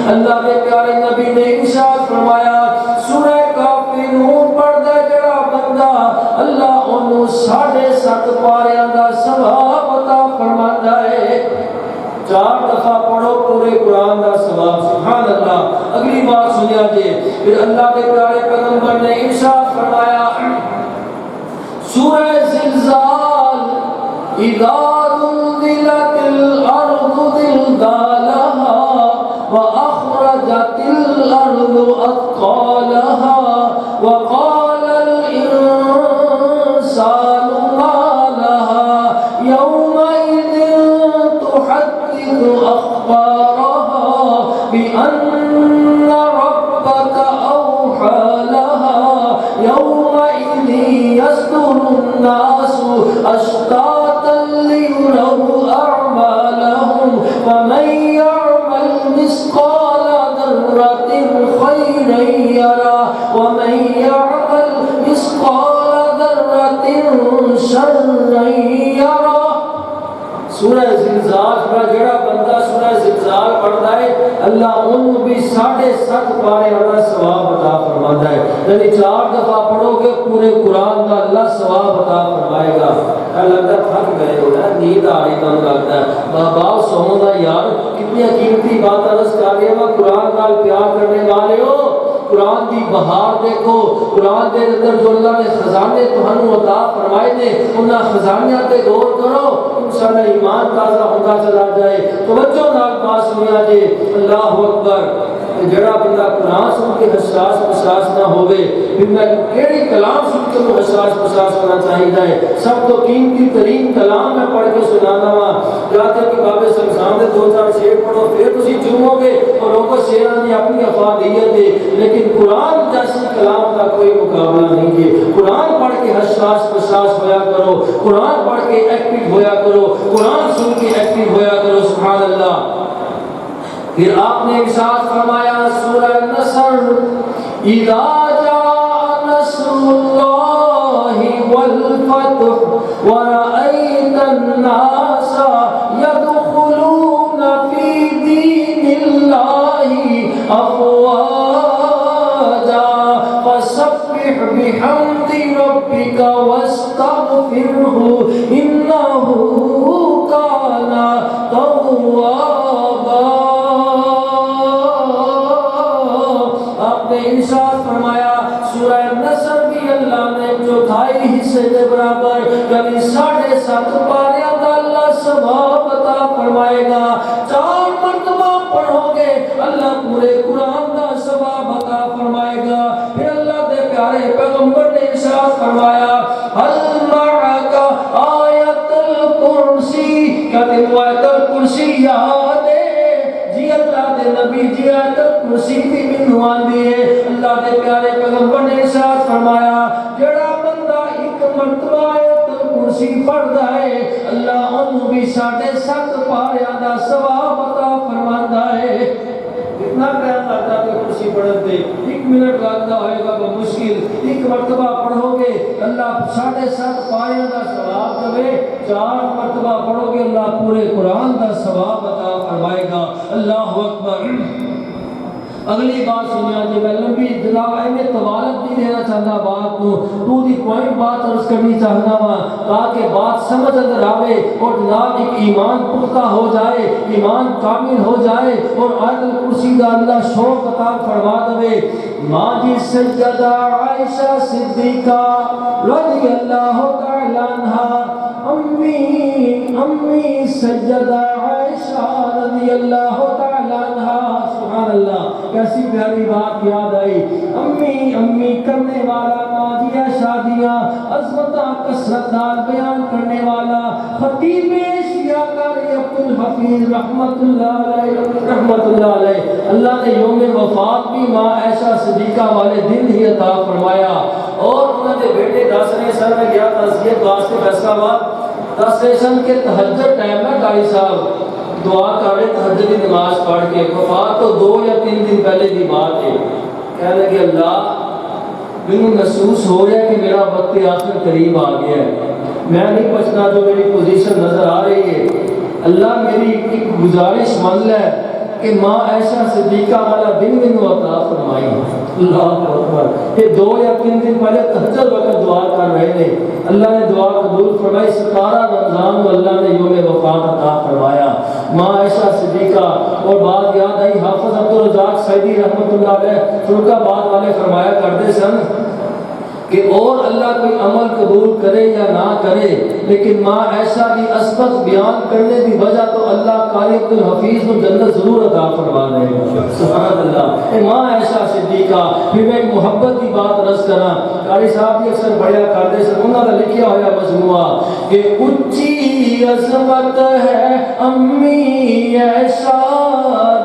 اللہ کے پیارے نبی نے ارشاد فرمایا سورہ کافرون پڑھدا جڑا بندہ اللہ اونوں 7.5 پاریاں دا ثواب عطا فرماتا ہے۔ 4 دفعہ پڑھو پورے قرآن کا ثواب، سبحان اللہ۔ اگلی بات سنیا جی، پھر اللہ کے پیارے پیغمبر نے ارشاد فرمایا سورہ زلزال اذا زلزلت الارض زلزالها واخرجت الارض اثقالها وقال الانسان ما لها يومئذ تحدث أخبارها بأن ربك أوحى لها يومئذ يصدر الناس أشتاتا ليروا أعمالهم فمن يعمل مثقال ذرة خيرا يره ومن يعمل مثقال ذرة شرا يره۔ سورہ زلزال کا جڑا بندہ سورہ زلزال پڑھتا ہے اللہ انہوں بھی 7.5 پارے والا ثواب عطا فرماتا ہے، یعنی 4 دفعہ پڑھو گے پورے قرآن کا اللہ ثواب عطا فرمائے گا۔ لگتا تھک گئے ہو نا، نیند آ رہی تم لگتا ہے باپ سونا دا یار کتنی قیمتی بات عرض کر رہے ہیں، قرآن نال پیار کرنے والے ہو قرآن دی بہار دیکھو، قرآن دے اندر جو اللہ نے خزانے تہانوں عطا فرمائے نے انہاں خزانیاں تے غور کرو، انشاءاللہ ایمان تازہ ہوتا چلا جائے۔ توجہ نال بات سنیا جی، اللہ اکبر۔ جڑا بندہ قرآن سن کے حساس پساس نہ ہوئے، پھر میں کیڑی کلام سن کے وہ حساس پساس ہونا چاہیے۔ سب تو قیمتی ترین کلام میں پڑھ کے سنانا وا، جاتے کہ بابے سمسان دے 2-4 شعر پڑھو پھر تسی جمو گے اور لوگوں شعراں دی اپنی افادیت ہے، لیکن قرآن جیسی کلام کا کوئی مقابلہ نہیں ہے۔ قرآن پڑھ کے حساس پساس ہویا کرو، قرآن پڑھ کے ایکٹیو ہویا کرو، قرآن سن کے ایکٹیو ہویا کرو، سبحان اللہ۔ پھر آپ نے ارشاد فرمایا سورہ نصر اذا جاء نصر اللہ والفتح ورأیت الناس يدخلون في دین اللہ افواجا فسبح بحمد ربک واستغفرہ انہ کان توابا۔ ارشاد فرمایا سورہ نصر بھی اللہ نے 1/4 حصے کے برابر کبھی 7.5 پاریاں کا اللہ ثواب عطا فرمائے گا۔ 4 مرتبہ پڑھو گے اللہ پورے قرآن کا ثواب عطا فرمائے گا۔ پھر اللہ کے پیارے پیغمبر نے ارشاد فرمایا هل معك آیت الکرسی، کیا تم آیت الکرسی یاد ہے؟ جی اللہ دے نبی جی آیت الکرسی بھی منوان دیئے۔ اللہ دے پیارے پیغمبر نے ارشاد فرمایا جڑا بندہ 1 مرتبہ آیت الکرسی پڑھدا ہے اللہ انہوں بھی 7.5 پاریاں دا ثواب عطا فرماندا ہے۔ کتنا ٹائم لگتا ہے کرسی پڑھن تے؟ 1 منٹ لگتا ہوئے گا بمشکل۔ 1 مرتبہ پڑھو گے اللہ 7.5 پاریاں دا ثواب دے، 4 مرتبہ پڑھو گے اللہ پورے قرآن دا ثواب عطا فرمائے گا۔ اللہ اکبر۔ اگلی بات سنیا جی، میں لمبی جناب میں طوالت نہیں دینا چاہتا بات کو، تو دی پوائنٹ بات عرض کرنی چاہنا وا تاکہ بات سمجھ اندر آوے اور جناب ایک ایمان پختہ ہو جائے، ایمان کامل ہو جائے اور آیت الکرسی دا اللہ شوق عطا فرما دے۔ ماں جی سیدہ عائشہ صدیقہ رضی اللہ تعالی عنہا، امی سیدہ عائشہ رضی اللہ تعالی عنہا، سبحان اللہ کیسی پیاری بات یاد آئی۔ امی کرنے والا نازیہ شادیاں عظمتاں کثرت نال بیان کرنے والا خطیب شیعہ قاری عبدالحفیظ رحمت اللہ علیہ اللہ نے یوم وفات بھی ماں عائشہ صدیقہ والے دن ہی عطا فرمایا اور انہوں نے بیٹے 10 سن میں گیا تعزیت واسطے فیصلہ آباد 10 سن کے تہجد ٹائم میں قاری صاحب دعا کر رہے تہجد کی نماز پڑھ کے، وفات تو 2 یا 3 دن پہلے کی بات ہے، کہنے لگے اللہ مجھے محسوس ہو رہا ہے کہ میرا وقت آخر قریب آ گیا ہے، میں نہیں پوچھنا جو میری پوزیشن نظر آ رہی ہے. اللہ میری ایک گزارش مان لے کہ ماں عائشہ صدیقہ والا دن مینوں عطا فرمائی. اللہ اکبر. یہ 2 یا 3 دن پہلے تہجد وقت دعا کر رہے تھے, اللہ نے دعا قبول فرمائی. 17 رمضان کو اللہ نے یوم وفات عطا فرمایا. ماں عائشہ صدیقہ. اور بات یاد آئی, حافظ عبدالرزاق سعیدی رحمۃ اللہ علیہ فرقہ آباد والے فرمایا کرتے سن کہ اور اللہ کوئی عمل قبول کرے یا نہ کرے, لیکن ماں عائشہ کی عصمت بیان کرنے کی وجہ تو اللہ قاری عبدالحفیظ کو جنت ضرور عطا فرما دے گا. سبحان اللہ. ماں عائشہ صدیقہ. پھر میں ایک محبت کی بات عرض کرا, قاری صاحب بھی اکثر پڑھیا کرتے سن, انہوں نے لکھیا ہوا مجموعہ کہ اونچی عظمت ہے امی عائشہ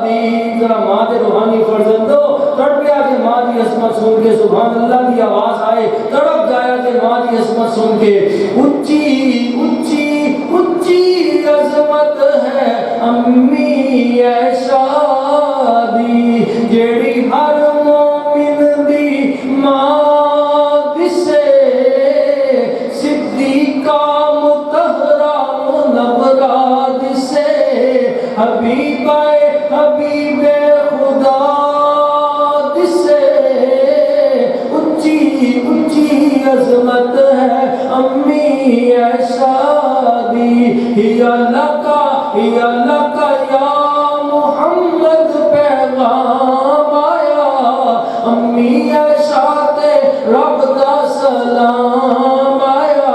دی. ذرا ماں دے روحانی فرزندو تڑپ گیا کہ ماں دی عظمت سن کے, سبحان اللہ کی آواز آئے, تڑپ جایا کہ ماں دی عظمت سن کے. اونچی اونچی اونچی عظمت ہے امی عائشہ دی, جیڑی ہر مومن دی ماں دسے, صدیقہ مطہرہ منورہ دسے, حبیبہ حبیب خدا دسے. اونچی اونچی عظمت ہے امی عائشہ دی. یا لکا یا محمد پیغام آیا, امی عائشہ تے رب دا سلام آیا.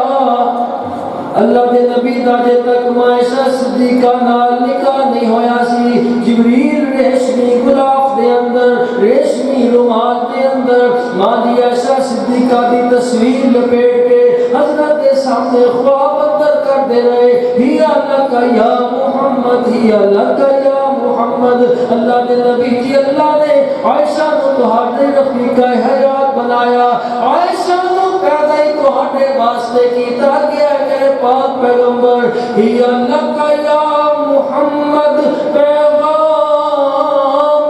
اللہ دے نبی دا جے تک ماں عائشہ صدیقہ نال نکاح نہیں ہویا سی, جبریل ریشمی غلاف دے اندر, ریشمی رومال دے اندر ماں دی عائشہ صدیقہ دی تصویر لپیٹ کے حضرت کے سامنے خواب اندر کر دے رہے. ہیا لکا یا محمد, ہیا لکا یا محمد. اللہ دے نبی جی, اللہ نے عائشہ کو تہاڈے رفیقہ حیات بنایا, عائشہ کو پیدا ہی تہاڈے واسطے کیتا گیا میرے پاک پیغمبر. ہیا لکا یا محمد پیغام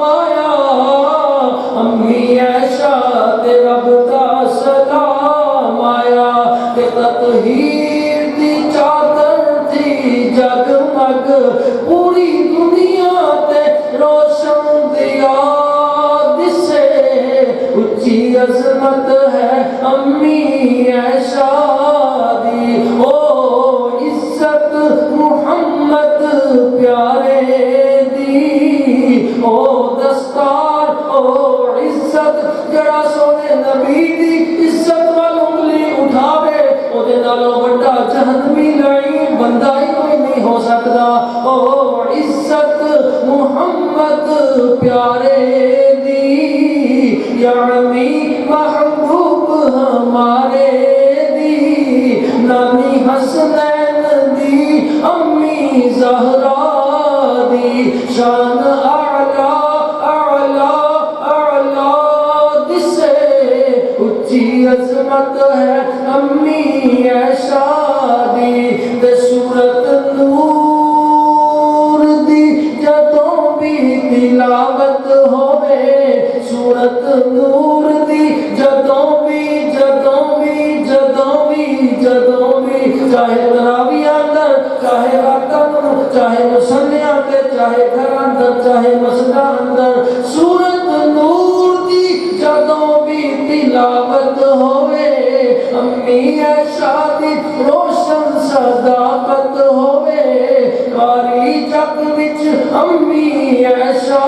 آیا, امی عائشہ تے رب دا سلام آیا. کہ تطہیر دی چادر تھی جگمگ, پوری دنیا تے روشن دیا دسے. اونچی عظمت ہے امی عائشہ دی, او عزت محمد پیارے دی, او دستار او عزت جڑا سونے نبی دی عزت وال انگلی اٹھاوے او دے نالوں بڑا جہنمی لعین بندہ ہی کوئی نہیں ہو سکتا. او عزت محمد پیارے دی, یعنی محبوب ہمارے دی, نانی حسنین دی امی زہرا دی. شان اعلی اعلی اعلی دسے, اونچی عظمت ہے امی عائشہ دی. تے سورت نور دی جدوں بھی تلاوت ہوئے, سورت نور دی جدوں بھی چاہے تراویح اندر, چاہے راتاں, چاہے مسلیاں تے, چاہے گھر اندر, چاہے مسجد اندر, سورت نور دی جدوں بھی تلاوت ہوئے, امی عائشہ دی روشن صداقت ہوئے. قاری جگ وچ امی عائشہ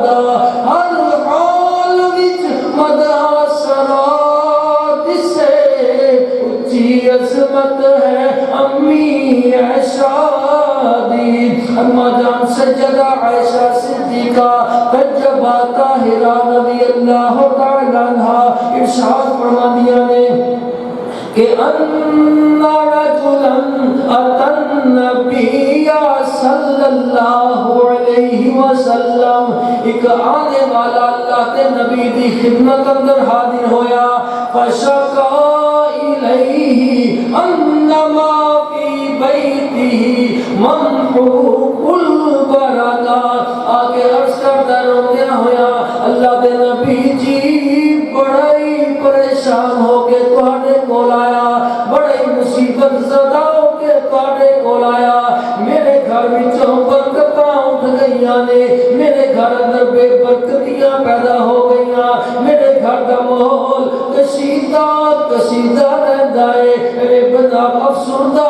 دا ہر حال وچ مدح سنا دسے. اونچی عظمت ہے امی عائشہ دی. اما جان سیدہ عائشہ صدیقہ طیبہ طاہرہ رضی اللہ تعالی عنہا ارشاد فرماندیاں نے کہ ان رجلا اتى النبي صلی اللہ علیہ وسلم, ایک آنے والا اللہ کے نبی دی خدمت اندر حاضر ہویا. فشکا الیہ انما فی بیتہ منحوق البرکات. آگے عرض کرتا روندیا ہویا, اللہ کے نبی جی بڑا ہی پریشان ہو کے تہاڈے کول آیا, بڑی مصیبت زدہ ہو کے تواڈے کول آیا میرے گھر وچوں برکتاں اٹھ گئیاں نے میرے گھر اندر بے برکتیاں پیدا ہو گئیاں میرے گھر دا ماحول کشیدہ کشیدہ رہندا ہے میرے بندہ افسردہ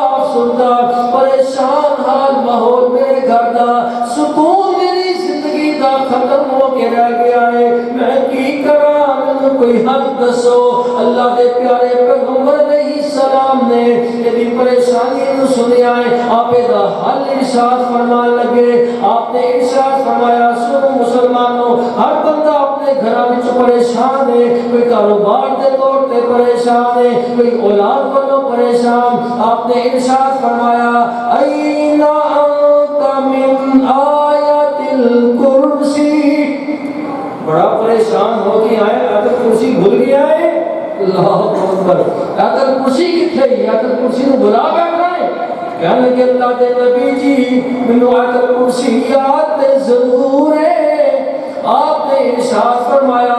پریشان حال ماحول میرے گھر دا سکون میری زندگی دا ختم ہو کے رہ گیا ہے میں کی کراں مینوں کوئی حل دسو اللہ دے پیارے پیغمبر علیہ السلام نے یہ پریشانی نو سنیا ہے آپ دا حل ارشاد فرمان لگے آپ نے ارشاد فرمایا سنو مسلمانوں ہر بندہ اپنے گھراں وچ پریشان ہے کوئی کاروبار دے طور تے پریشان ہے کوئی اولاد والوں پریشان آپ نے ارشاد فرمایا اینا انت من آیت الکرسی بڑا پریشان ہو کے آئے آیت الکرسی بھول گیا ہے اللہ اکبر آیت الکرسی کتھے آیت الکرسی نو بلا بیٹھا ہے کہنے لگے اللہ دے نبی جی مینوں آیت الکرسی یاد تے ضرور ہے آپ نے ارشاد فرمایا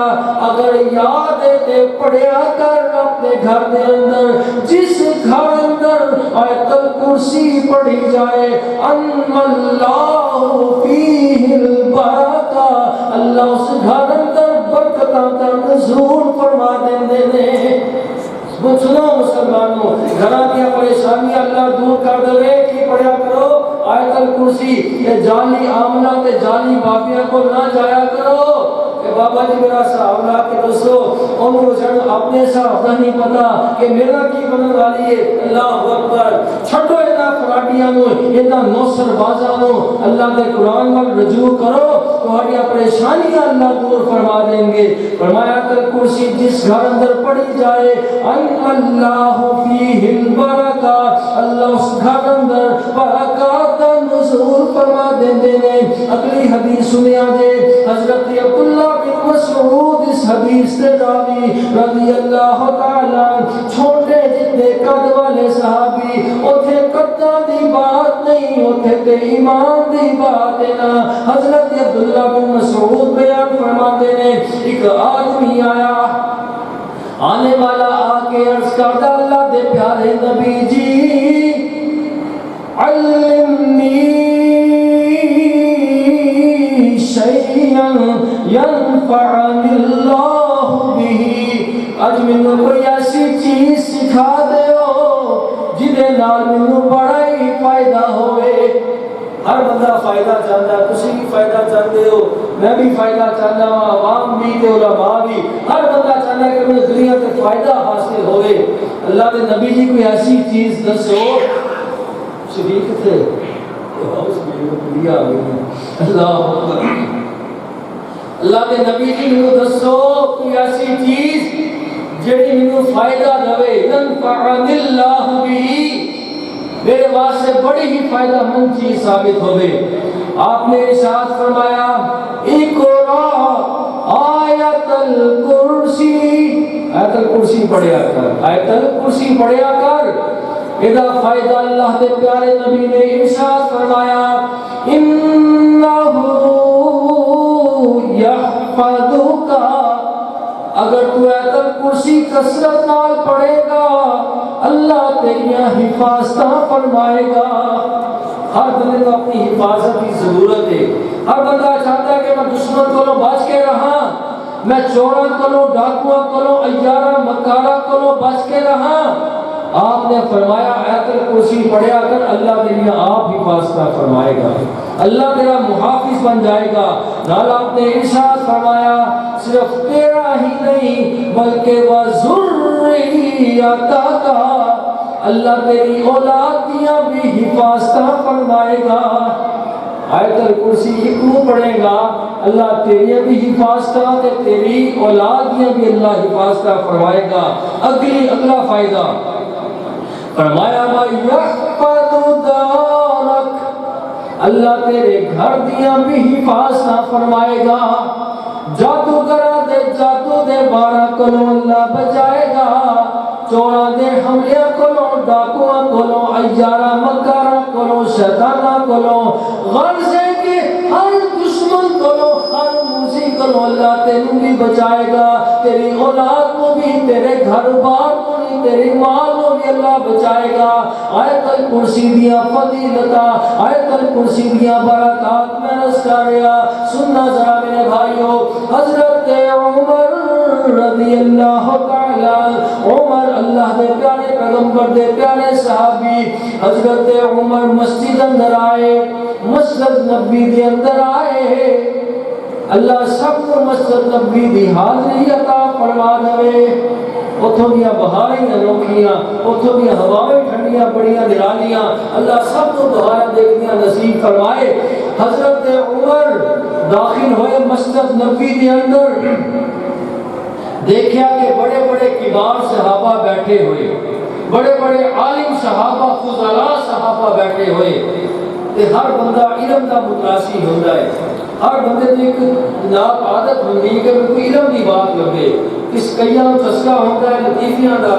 اگر یاد ہے تے پڑھیا کر اپنے گھر دے اندر جس گھر اندر آیت الکرسی پڑھی جائے ان اللہ فیہ البرکہ اللہ اس گھر اندر برکتاں کا نزول فرما دیندے نے سنو مسلمانوں گھراں دی پریشانیاں اللہ دور کر دے کی پڑھیا کرو آیت الکرسی یہ جعلی عاملہ تے جعلی بابیاں کو نہ جایا کرو کہ بابا جی میرا صاحب لا کے دسو انہوں جن اپنے صاحب نہیں پتا کہ میرا کی بننے والی ہے اللہ اکبر چھڑو اینا فراڈیاں نو اینا نوسر بازاں نو اللہ دے قرآن وال رجوع کرو تمہاری پریشانیاں اللہ دور فرما دیں گے فرمایا کہ کرسی جس گھر اندر پڑھی جائے ان اللہ فیہ البرکہ اللہ اس گھر اندر برکات نزول فرما دیندے نے اگلی حدیث سنیا جے حضرت عبداللہ بن مسعود اس حدیث سے راوی رضی اللہ تعالی چھوٹے جتنے قد والے صحابی اوتھے قداں دی بات نہیں اوتھے تے ایمان دی بات ہے نا حضرت عبداللہ بن مسعود بیان فرماتے نے ایک آدمی آیا آنے والا آ کے عرض کرتا اللہ دے پیارے نبی جی علمنی شیئا ینفعنی اللہ به اج مینوں کوئی ایسی چیز سکھا دیو جدے نال مینوں بڑا ہی فائدہ ہوئے ہر بندہ فائدہ چاہتا ہے تسی بھی فائدہ چاہتے ہو میں بھی فائدہ چاہتا ہوں عوام بھی تے علماء بھی ہر بندہ چاہتا ہے کہ مجھے دنیا سے فائدہ حاصل ہوئے اللہ کے نبی جی کوئی ایسی چیز دسو شریک تھے اللہ کے نبی جی مینوں دسو کوئی ایسی چیز جڑی مینوں فائدہ دے ینفعنی اللہ بھی میرے واسطے بڑی ہی فائدہ مند چیز ثابت ہوئے آپ نے ارشاد فرمایا اقرا آیت الکرسی آیت الکرسی پڑھیا کر آیت الکرسی پڑھیا کر ادا فائدہ اللہ دے پیارے نبی نے ارشاد فرمایا انہو یحفظک اگر تو آیت الکرسی کثرت نال پڑھے گا اللہ تیریاں حفاظتاں فرمائے گا ہر بندے کو اپنی حفاظت کی ضرورت ہے ہر بندہ چاہتا ہے کہ میں دشمن کو بچ کے رہا میں چوراں کو ڈاکواں کو عیاراں مکاراں کو بچ کے رہا آپ نے فرمایا آیت الکرسی پڑھیا کر اللہ تیری آپ حفاظتہ فرمائے گا اللہ تیرا محافظ بن جائے گا نال آپ نے ارشاد فرمایا صرف تیرا ہی نہیں بلکہ وذریتہ کا اللہ تیری اولاد دیاں بھی حفاظتہ فرمائے گا آیت الکرسی ایک پڑھے گا اللہ تیری بھی حفاظتہ تے تیری اولاد دیاں بھی اللہ حفاظتہ فرمائے گا اگلا فائدہ فرمایا وَيَحْفَظُ دَارَكَ اللہ تیرے گھر دیاں بھی حفاظتہ فرمائے گا جادوگراں دے جادو دے بارہ کلوں اللہ بچائے گا چوراں دے حملے کلوں ڈاکواں کلوں عیاراں مکاراں کلوں شیطاناں کلوں غرض ہے کہ ہر دشمن کلوں ہر موسی کلوں اللہ تینوں بھی بچائے گا تیری اولاد کو بھی تیرے گھر بار کو نہیں تیری مال نو بھی اللہ بچائے گا۔ آیت الکرسی دیا فضیلتاں، آیت الکرسی دیا برکات میں رس کر رہا۔ سننا ذرا میرے بھائیو، حضرت عمر رضی اللہ تعالی، عمر اللہ دے پیارے پیغمبر دے پیارے صحابی، حضرت عمر مسجد اندر آئے، مسجد نبی دے اندر آئے۔ اللہ سب کو مسجد نبی دی حاضری عطا فرما دے۔ اتھوں دیا بہاریں انوکھیاں، اتھوں دیا ہوائیں ٹھنڈیاں بڑیاں نرالیاں، اللہ سب کو بہاریں دیکھنیاں نصیب فرمائے۔ حضرت عمر داخل ہوئے مسجد نبی دے اندر، دیکھیا کہ بڑے بڑے کبار صحابہ بیٹھے ہوئے، بڑے بڑے عالم صحابہ، فضلاء صحابہ بیٹھے ہوئے، تے ہر بندہ علم دا متلاسی ہوتا ہے۔ ہر بندے کی ایک جناب عادت ہوندی کہ کوئی علم دی بات لگے، اس کئیاں چسکا ہوتا ہے لطیفیاں دا،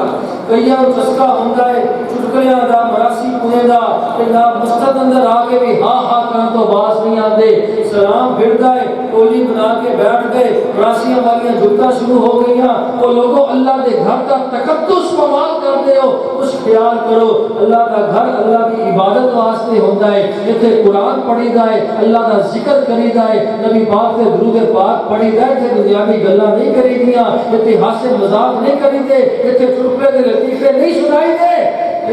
کئیاں چسکا ہوتا ہے چٹکلیاں دا، مراسی پونے دا، جناب مسجد اندر آ کے بھی ہاں ہاں کرن تو باز نہیں آتے، سلام پھرتا ہے، ٹولی بنا کے بیٹھ گئے، مراسیاں والیاں جھکتا شروع ہو گئیاں۔ تو لوگوں اللہ دے گھر کا تقدس پامال کرتے ہو، کچھ خیال کرو، اللہ کا گھر اللہ کی عبادت واسطے ہوتا ہے، اتنے قرآن پڑھی جائے، اللہ کا ذکر کری جائے، نبی پاک سے درود پاک پڑھی جائے، اتنے دنیاوی گلاں نہیں کری دیاں، اتنے ہاسے مذاق نہیں کری دے، اتنے چٹکلے دے لطیفے نہیں سنائی دے،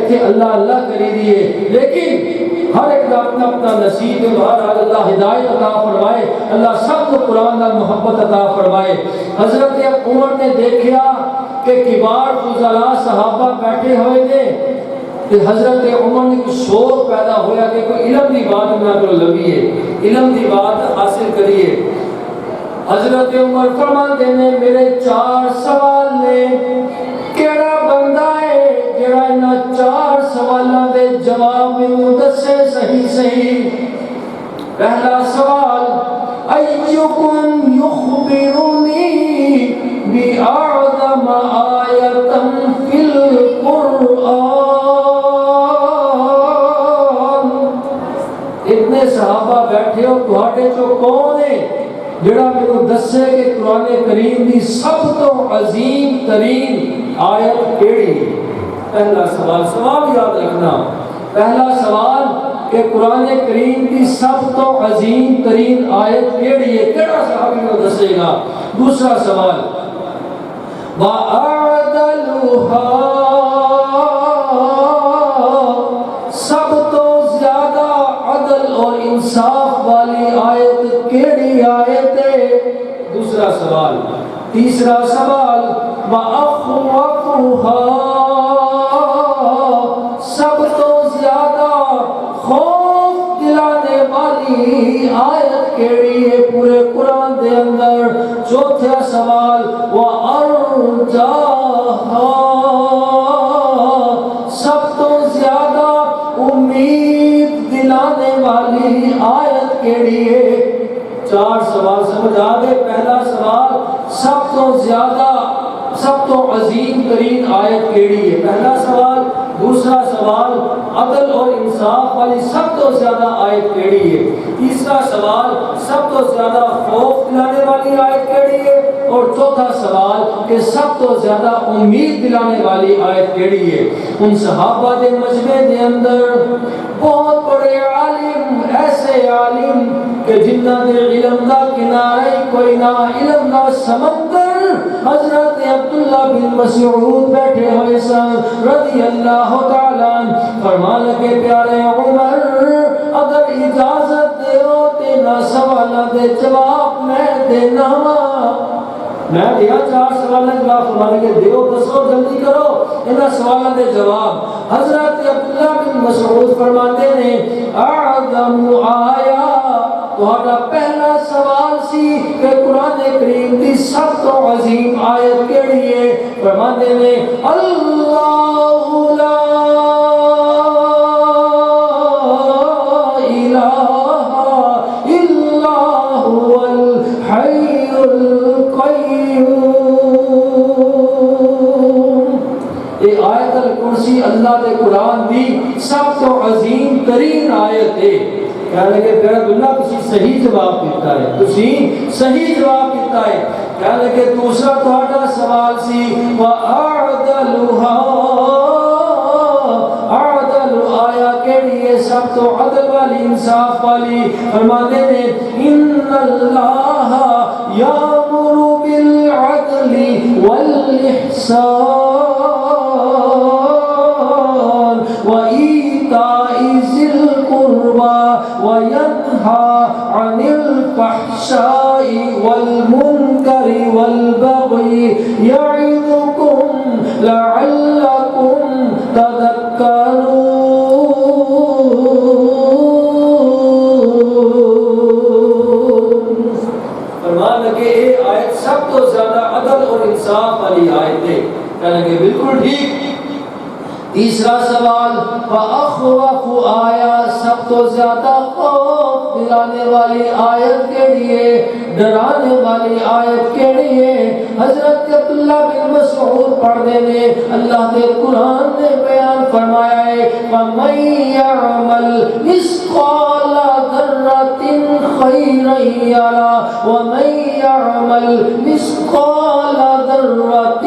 اتنے اللہ اللہ کری دیے۔ لیکن ہر ایک کا اپنا اپنا نصیب ہے، بہرحال اللہ ہدایت عطا فرمائے، اللہ سب کو قرآن کا محبت عطا فرمائے۔ حضرت عمر نے دیکھا کہ کبار فضلاء صحابہ بیٹھے ہوئے تھے، کہ حضرت عمر نے کچھ شور پیدا ہوا کہ کوئی علم دی بات نہ کرو لگیے، علم دی بات حاصل کریے۔ حضرت عمر فرماتے ہیں میرے 4 سوال نے، کیڑا بندہ ہے جڑا انہاں 4 سوالاں دے جواب میں دسے صحیح صحیح۔ پہلا سوال، ایکم یخبرنی بأعظم آیۃ فی القرآن۔ اتنے صحابہ بیٹھے ہو، تہاڈے چوں کون ہے جڑا میرے دسے کہ قرآن کریم دی سب تو عظیم ترین آیت کیڑی؟ پہلا سوال، سوال یاد رکھنا، پہلا سوال کہ قرآن کریم کی سب تو عظیم ترین آیت کیڑی ہے، کیڑا صحابی میں دسے گا؟ دوسرا سوال، وَأَعْدَلُهَا، سب تو زیادہ عدل اور انصاف والی آیت کیڑی آیت ہے؟ دوسرا سوال۔ تیسرا سوال، وَأَخْوَفُهَا، سب تو زیادہ خوف دلانے والی آیت کیڑی ہے پورے قرآن دے اندر؟ چوتھا سوال، وَأَرْجَاهَا، سب تو زیادہ امید دلانے والی آیت کیڑی ہے؟ 4 سوال سمجھ آ گئے۔ پہلا سوال، سب تو زیادہ سب تو عظیم ترین آیت کیڑی ہے، پہلا سوال۔ دوسرا سوال، عدل اور انصاف والی سب تو زیادہ آیت کیڑی ہے؟ تیسرا سوال، سب تو زیادہ خوف دلانے والی آیت کیڑی ہے؟ اور چوتھا سوال کہ سب تو زیادہ امید دلانے والی آیت کیڑی ہے؟ ان صحابہ دے مجمع دے اندر بہت بڑے عالم، ایسے عالم کہ جنہ دے علم دا کنارے کوئی نہ، علم دا سمندر، حضرت عبداللہ بن مسعود بیٹھے ہوئے سن رضی اللہ تعالیٰ عنہ۔ فرمان لگے پیارے عمر اگر اجازت دیو تینا سوالہ دے جواب میں دینا، میں دیا 4 سوالہ جواب، فرمان لگے دیو دسو جلدی کرو انہا سوالہ دے جواب۔ حضرت عبداللہ بن مسعود فرماتے ہیں اعظم آیا، تہاڈا پہلا سوال سی کہ قرآن کریم دی سب تو عظیم آیت کیڑی ہے؟ فرماتے ہیں اللہ لا الہ الا هو الحی القیوم۔ یہ آیت الکرسی اللہ دے قرآن دی سب تو عظیم ترین آیت ہے۔ کہنے لگے پھر عبداللہ تسی صحیح جواب دیتا ہے، تسی صحیح جواب دیتا ہے۔ کہنے لگے دوسرا تہاڈا سوال سی وَأَعْدَلُهَا، عدل آیا کیڑی ہے سب تو عدل والی انصاف والی؟ فرماتے ہیں ان اللہ یامر بالعدل والاحسان وایتاء ذی القربى وینہی عن الفحشاء والمنکر والبغی یعظکم لعلکم تذکرون۔ فرمان لگے اے آیت سب تو زیادہ عدل اور انصاف والی آیت ہے۔ کہنے لگے بالکل ٹھیک۔ تیسرا سوال فَأَخْوَفُ آیا سب تو زیادہ خوف دلانے والی آیت کے لیے، ڈرانے والی آیت کے لیے؟ حضرت عبداللہ بن مسعود پڑھنے میں اللہ کے قرآن نے بیان فرمایا ہے فَمَن يَعْمَلْ مِثْقَالَ ذَرَّةٍ خَيْرًا يَرَهُ وَمَن يَعْمَلْ مِثْقَالَ ذَرَّةٍ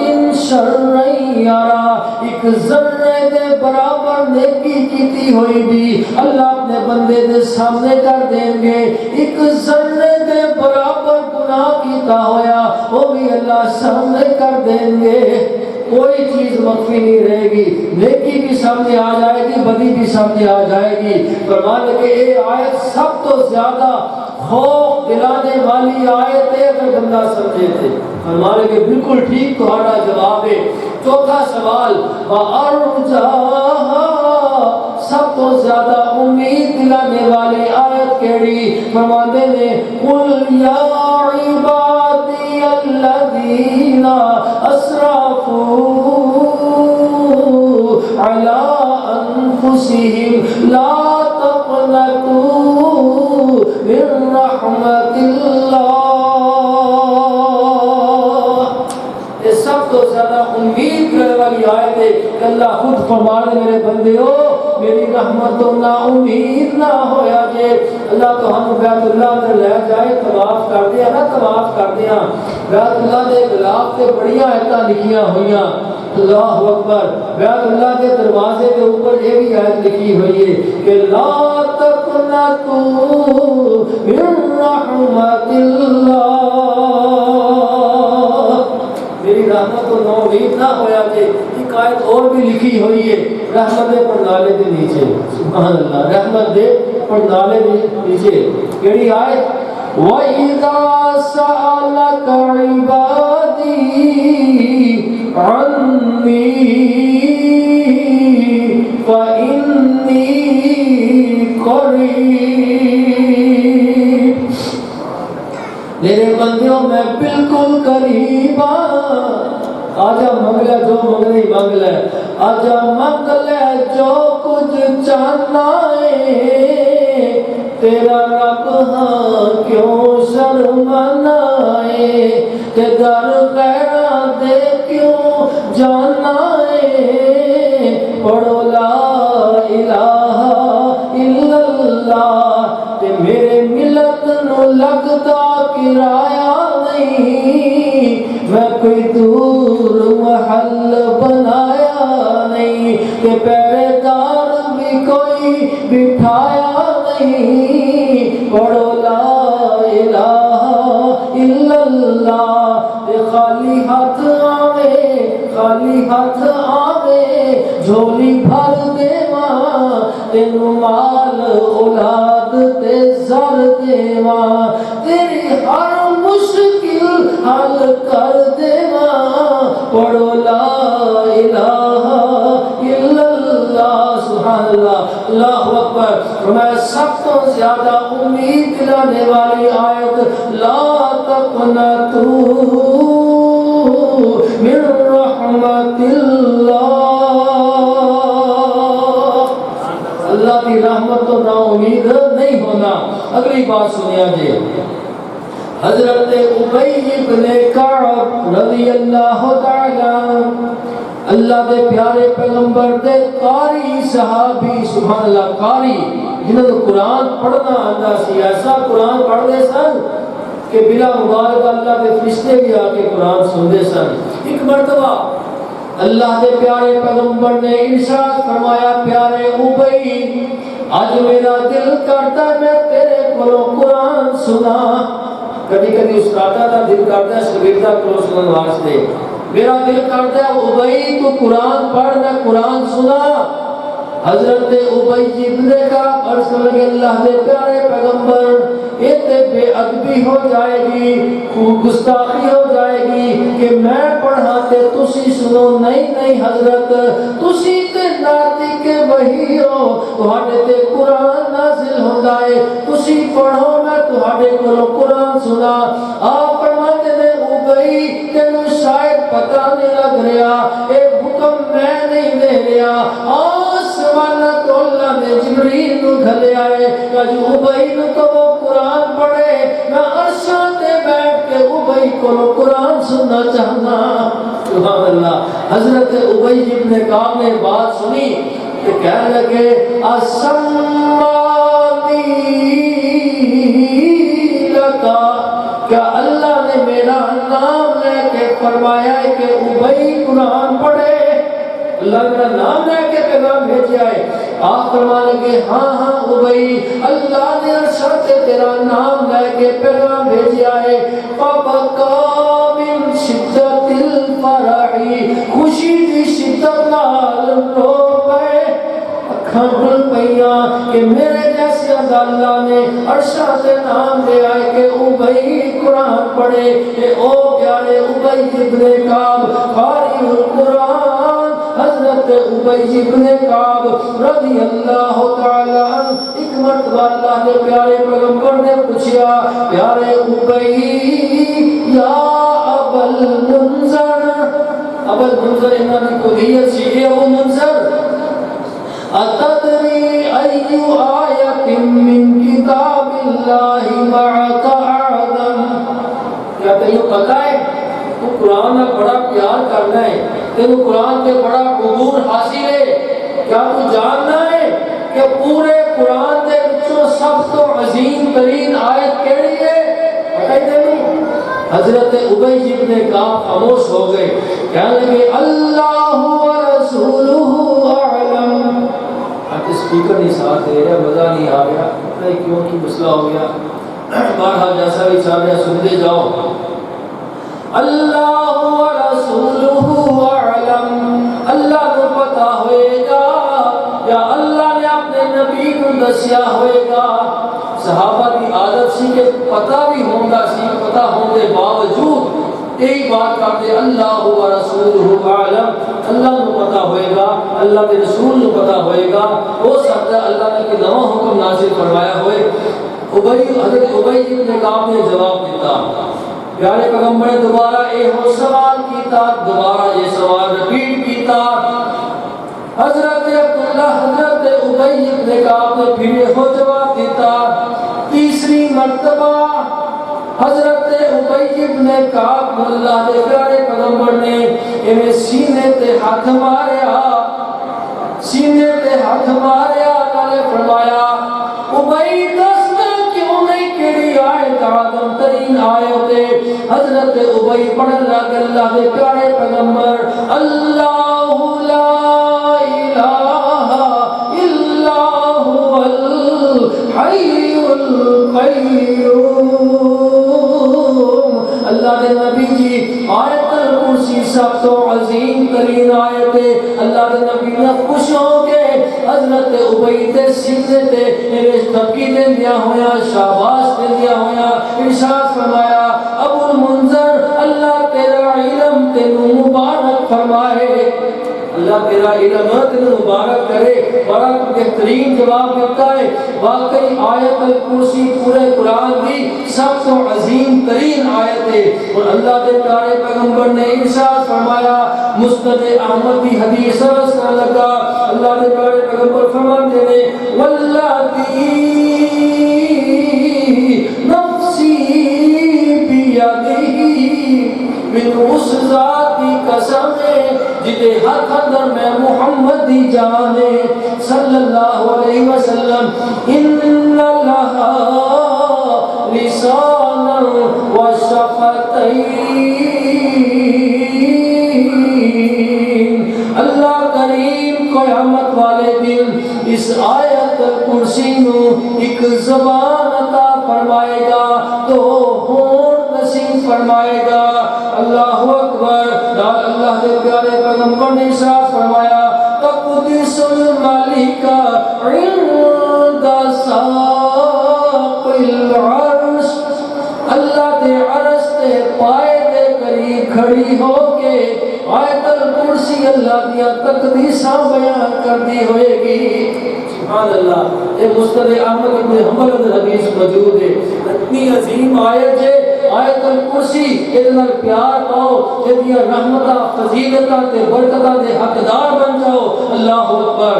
شَرًّا يَرَهُ۔ ایک ذرے دے برابر نیکی کیتی ہوئی بھی اللہ اپنے بندے دے سامنے کر دیں گے، ایک ذرے دے برابر گناہ کیتا ہویا وہ بھی اللہ سامنے کر دیں گے، کوئی چیز مخفی نہیں رہے گی، نیکی بھی سامنے آ جائے گی، بدی بھی سامنے آ جائے گی۔ فرمانے کہ یہ آیت سب تو زیادہ خوف دلانے والی آیت ہے اگر بندہ سمجھے تھے۔ فرمانے کہ بالکل ٹھیک تمہارا جواب ہے۔ چوتھا سوال وَأَرْجَاهَا سب تو زیادہ امید دلانے والی آیت کیڑی؟ فرماتے ہیں قُلْ يَا عِبَادِيَ الَّذِينَ أَسْرَفُوا عَلَىٰ أَنفُسِهِمْ لَا تَقْنَطُوا مِن رَحْمَةِ اللَّهِ۔ یہ سب تو زیادہ امید کرنے والی آیت ہے کہ اللہ خود فرمانے میرے بندیو میری رحمت تو نا امید نہ ہویا جے۔ اللہ تو ہم بیت اللہ میں لے جائے طواف کر دیا نا، طواف کر دیا بیت اللہ دے غلاف تے بڑیاں آیتاں لکھیاں ہوئیاں، اللہ اکبر۔ بیت اللہ کے دروازے کے اوپر یہ بھی آیت لکھی ہوئی ہے کہ لا تقنطوا من رحمت اللہ، میری رحمت کو نا امید نہ ہویا جے۔ ایک آیت اور بھی لکھی ہوئی ہے رحمت دے پردالے دے نیچے، سبحان اللہ، رحمت دے پردالے دے نیچے کیڑی آیت وَإِذَا سَأَلَكَ عِبَادِي عَنِّي فَإِنِّي قَرِيبٌ۔ میرے بندیوں میں بالکل قریب آجا منگ لے جو منگنی منگ لے، آجا منگ لے جو کچھ چاہنا ہے، تیرا رب ہاں کیوں شرمانا ہے، کہ در غیرہ دے کیوں جانا ہے، پڑھو لا الہ الا اللہ، تے میرے ملت نو لگتا کرایہ نہیں، میں کوئی دور محل بنایا نہیں، کہ پہرے دار بھی کوئی بٹھایا نہیں، پڑھو لا الہ الا اللہ، خالی ہاتھ آوے، خالی ہاتھ آوے، جھولی بھر دے ماں، تینو مال اولاد تے زر دے ماں، تیری ہر مشکل حل کر دے ماں، پڑھو لا الہ الا اللہ، سبحان اللہ، اللہ اکبر۔ میں سب تو زیادہ امید دلانے والی آیت لا تقنطوا من رحمت اللہ، اللہ کی رحمت تو نا امید نہیں ہونا۔ اگلی بات سنیا جی، حضرت ابی بن کعب رضی اللہ تعالی اللہ دے پیارے پیغمبر دے قاری صحابی، سبحان اللہ، قاری جنہوں نے قرآن پڑھنا آتا سی ایسا قرآن پڑھتے سن کہ بلا مبارک اللہ کے فرشتے بھی آ کے قرآن سنتے سن. ایک مرتبہ اللہ کے پیارے پیغمبر نے ارشاد فرمایا پیارے ابئی آج میرا دل کرتا ہے میں تیرے کو قرآن سنا. کبھی کبھی استادا کا دل کرتا ہے شاگردہ کو سننے واسطے. میرا دل کرتا ہے ابئی تو قرآن پڑھ میں قرآن سنا. حضرت ابئی ابن کعب عرض لگے اللہ کے پیارے پیغمبر یہ تے بے ادبی ہو جائے گی گستاخی ہو جائے گی کہ میں پڑھا تے تسی سنو. نہیں حضرت تسی تے ناتی کے وہی ہو تہاڈے تے قرآن نازل ہوندا ہے تسی پڑھو میں تہاڈے کولوں قرآن سنا. آپ فرماتے نے ابئی تینوں شاید پتہ نہیں لگ رہا اے حکم میں نہیں دے رہا آسمانہ تو اللہ نے جبریل نو گھلے آئے کہ جو ابئی نو تو وہ قرآن پڑھے میں عرشاں تے بیٹھ کے ابئی کو قرآن سننا چاہنا. سبحان اللہ. حضرت ابئی ابن کعب نے بات سنی کہ کہنے لگے اسمانی لکا کیا اللہ نے میرا نام لے کے فرمایا ہے کہ ابئی قرآن پڑھے. اللہ میرا نام لے کے پیغام بھیجا ہے. آپ فرمانے لگے ہاں ابئی اللہ نے ارشاد تیرا نام لے کے پیغام بھیجا ہے. فبکا من شدت الفرح خوشی دی شدت نال رو پے اکھاں کھل پیاں کہ میرے جیسے اللہ نے ارشاد سے نام دے آئے کہ ابئی قرآن پڑھے. کہ او پیارے ابئی ابن کعب قاری القرآن حضرت ابئی ابن کعب رضی اللہ تعالی عنہ. ایک مرتبہ اللہ کے پیارے پیغمبر نے پوچھا پیارے ابئی یا ابل منذر ابل منذر انہاں کی کلیت سی ابو منذر اتدری ایو آیت من کتاب اللہ معک اعظم. کیا تجھے پتہ ہے تو قرآن میں بڑا پیار کرنا ہے تینوں قرآن کے بڑا عبور حاصل ہے. کیا تو جاننا ہے کہ پورے قرآن کے وچوں سب تو عظیم ترین آیت کیڑی ہے؟ پتہ ہے تینوں؟ حضرت ابئی ابن کعب خاموش ہو گئے. کہنے لگے اللہ ورسولہ اعلم. اب اسپیکر نہیں ساتھ دے رہا مزہ نہیں آ رہا پتہ کیوں کی مسئلہ ہو گیا. بہرحال جیسا بھی چاہ رہا سنتے جاؤ. اللہ ورسولہ اعلم اللہ کو پتا ہوئے گا یا اللہ نے اپنے نبی کو دسیا ہوئے گا. صحابہ کی عادت سی کہ پتہ بھی ہوگا سی پتہ ہونے باوجود یہی بات کرتے اللہ ورسولہ اعلم. اللہ کو پتا ہوئے گا اللہ کے رسول کو پتا ہوئے گا. ہو سکتا ہے اللہ نے کہ نواں حکم نازل فرمایا ہوئے. حضرت ابئی ابن کعب نے جواب دیتا. پیارے پیغمبر نے دوبارہ یہ سوال کیتا دوبارہ یہ سوال رپیٹ کیتا. حضرت عبداللہ حضرت ابئی ابن کعب نے پھر یہ جواب دیتا. تیسری مرتبہ حضرت ابئی ابن کعب اللہ کے پیارے پیغمبر نے انہیں سینے تے ہاتھ ماریا سینے تے ہاتھ ماریا. اللہ نے فرمایا ابئی دس میں کیوں نہیں کیڑی آیت اعظم ترین آیت ہے. حضرت ابئی پڑھنے لگے اللہ کے پیارے پیغمبر اللہ لا الہ الا هو الحی القیوم. اللہ کے نبی جی آیت الکرسی سب تو عظیم ترین آیت ہے. اللہ کے نبی نے خوش ہو کے حضرت ابئی تے سینے تے میرے تھکی دے دیا ہویا شاباش دے دیا ہویا ارشاد فرمایا ابو المنذر اللہ تیرا علم تینوں مبارک فرمائے. اللہ تیرا علم تینوں مبارک کرے. بڑا بہترین جواب دیتا ہے. واقعی آیت الکرسی پورے قرآن کی سب سے عظیم ترین آیت ہے. اور اللہ کے پیارے پیغمبر نے ارشاد فرمایا مسند احمد کی حدیث سے لگا اللہ کے پیارے پیغمبر فرماتے ہیں واللہ نفسی بیدہ من اس ذات کی قسم ہے جدے ہاتھ اندر میں محمد دی جان ہے. صلی اللہ علیہ وسلم ان لہا لسانا و شفتین. اللہ کریم قیامت والے دن اس آیت کرسی نو ایک زبان عطا فرمائے گا تو ہونٹ نصیب فرمائے گا. اللہ اکبر. اللہ کے پیارے پیغمبر نے ارشاد فرمایا قدس الملک عند ساق العرش. اللہ دے عرش دے پائے دے قریب کھڑی ہو کے آیت الکرسی اللہ دیا تقدیساں بیان کرتی ہوئے گی. سبحان اللہ. یہ مستد احمد ابن حنبل اندر حدیث موجود ہے. اتنی عظیم آیت ہے آیت الکرسی. اتنا پیار پاؤ جدیا رحمتہ فضیلتہ تے برکتہ دے حقدار بن جاؤ. اللہ اکبر.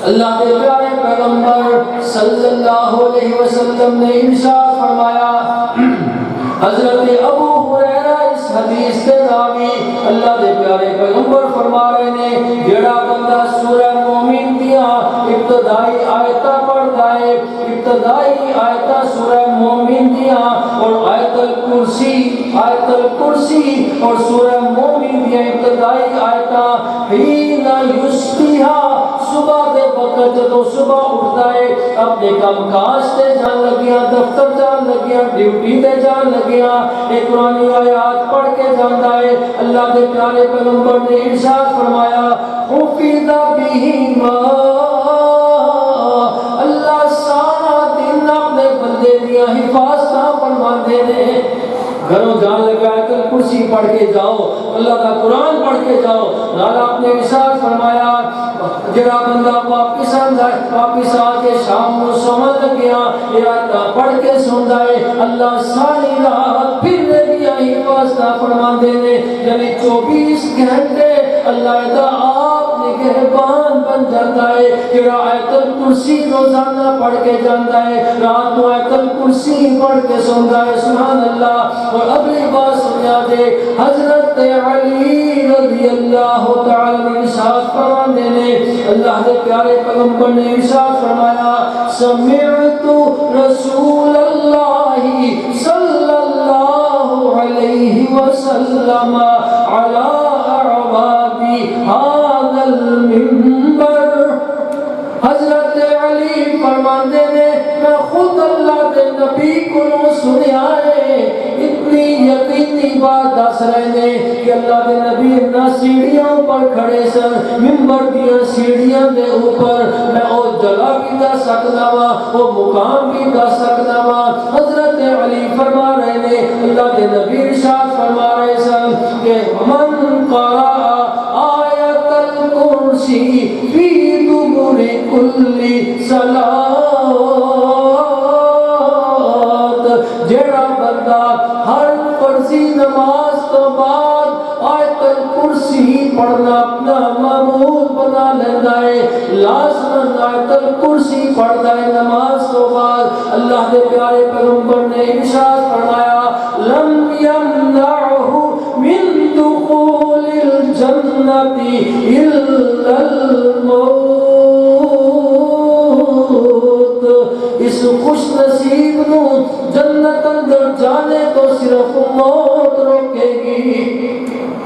اللہ کے پیارے پیغمبر صلی اللہ علیہ وسلم نے ارشاد فرمایا حضرت ابو ہریرہ اس حدیث کے راوی اللہ کے پیارے پیغمبر فرما رہے نے جڑا بندہ سورہ مومن دیا ابتدائی آیتہ پڑھتا ہے ابتدائی آیتہ سورہ مومن دیا اور آیت الکرسی اور سورہ مومن دیا ابتدائی آیتہ حین یصبح صبح دے وقت جدو صبح اٹھتا ہے اپنے کام کاج تے جان لگیا دفتر جان لگیا ڈیوٹی تے جان لگیا ایک قرآن آیات پڑھ کے جانتا ہے. اللہ کے پیارے پیغمبر نے ارشاد فرمایا حفظ بہما. اللہ سارا دن اپنے بندے دیا حفاظتاں فرماندے نے. گھروں جان لگا کر کرسی پڑھ کے جاؤ اللہ کا قرآن پڑھ کے جاؤ. نال آپ نے ارشاد فرمایا جڑا بندہ واپس آ کے شام کو سمجھ گیا یا پڑھ کے سنتا ہے اللہ ساری رات پھر دیا ہی واسطہ فرماندے نے. یعنی 24 گھنٹے اللہ دا آپ نگہبان بن جاتا ہے. جڑا آیت الکرسی روزانہ پڑھ کے جانتا ہے رات کو آیت الکرسی پڑھ کے سنتا ہے. سبحان اللہ. اور اگلی بات سنیا دے حضرت علی رضی اللہ تعالی عنہ ارشاد فرماتے نے اللہ کے پیارے پیغمبر نے ارشاد فرمایا سمعت رسول اللہ صلی اللہ علیہ وسلم علی اعواد هذا المنبر. حضرت علی فرماتے نے میں خود اللہ کے نبی کو سنیا ہے. اتنی یقینی بات دس رہے ہیں کہ اللہ کے نبی نہ سیڑھیاں پر کھڑے سن منبر دیا سیڑھیاں دے اوپر میں او جگہ بھی دس سکتا وا وہ مقام بھی دس سکتا وا. حضرت علی فرما رہے ہیں اللہ کے نبی ارشاد فرما رہے سن کہ من قرأ آیت الکرسی فی دبر کل صلاۃ. جڑا بندہ ہر فرضی نماز تو بعد آیت الکرسی پڑھنا اپنا معمول بنا لیتا ہے لازماً آیت الکرسی پڑھتا ہے نماز تو بعد. اللہ کے پیارے پیغمبر نے ارشاد فرمایا لم یمنعہ من دخول الجنت الا الموت. اس خوش نصیب نو جنت اندر جانے تو صرف موت روکے گی.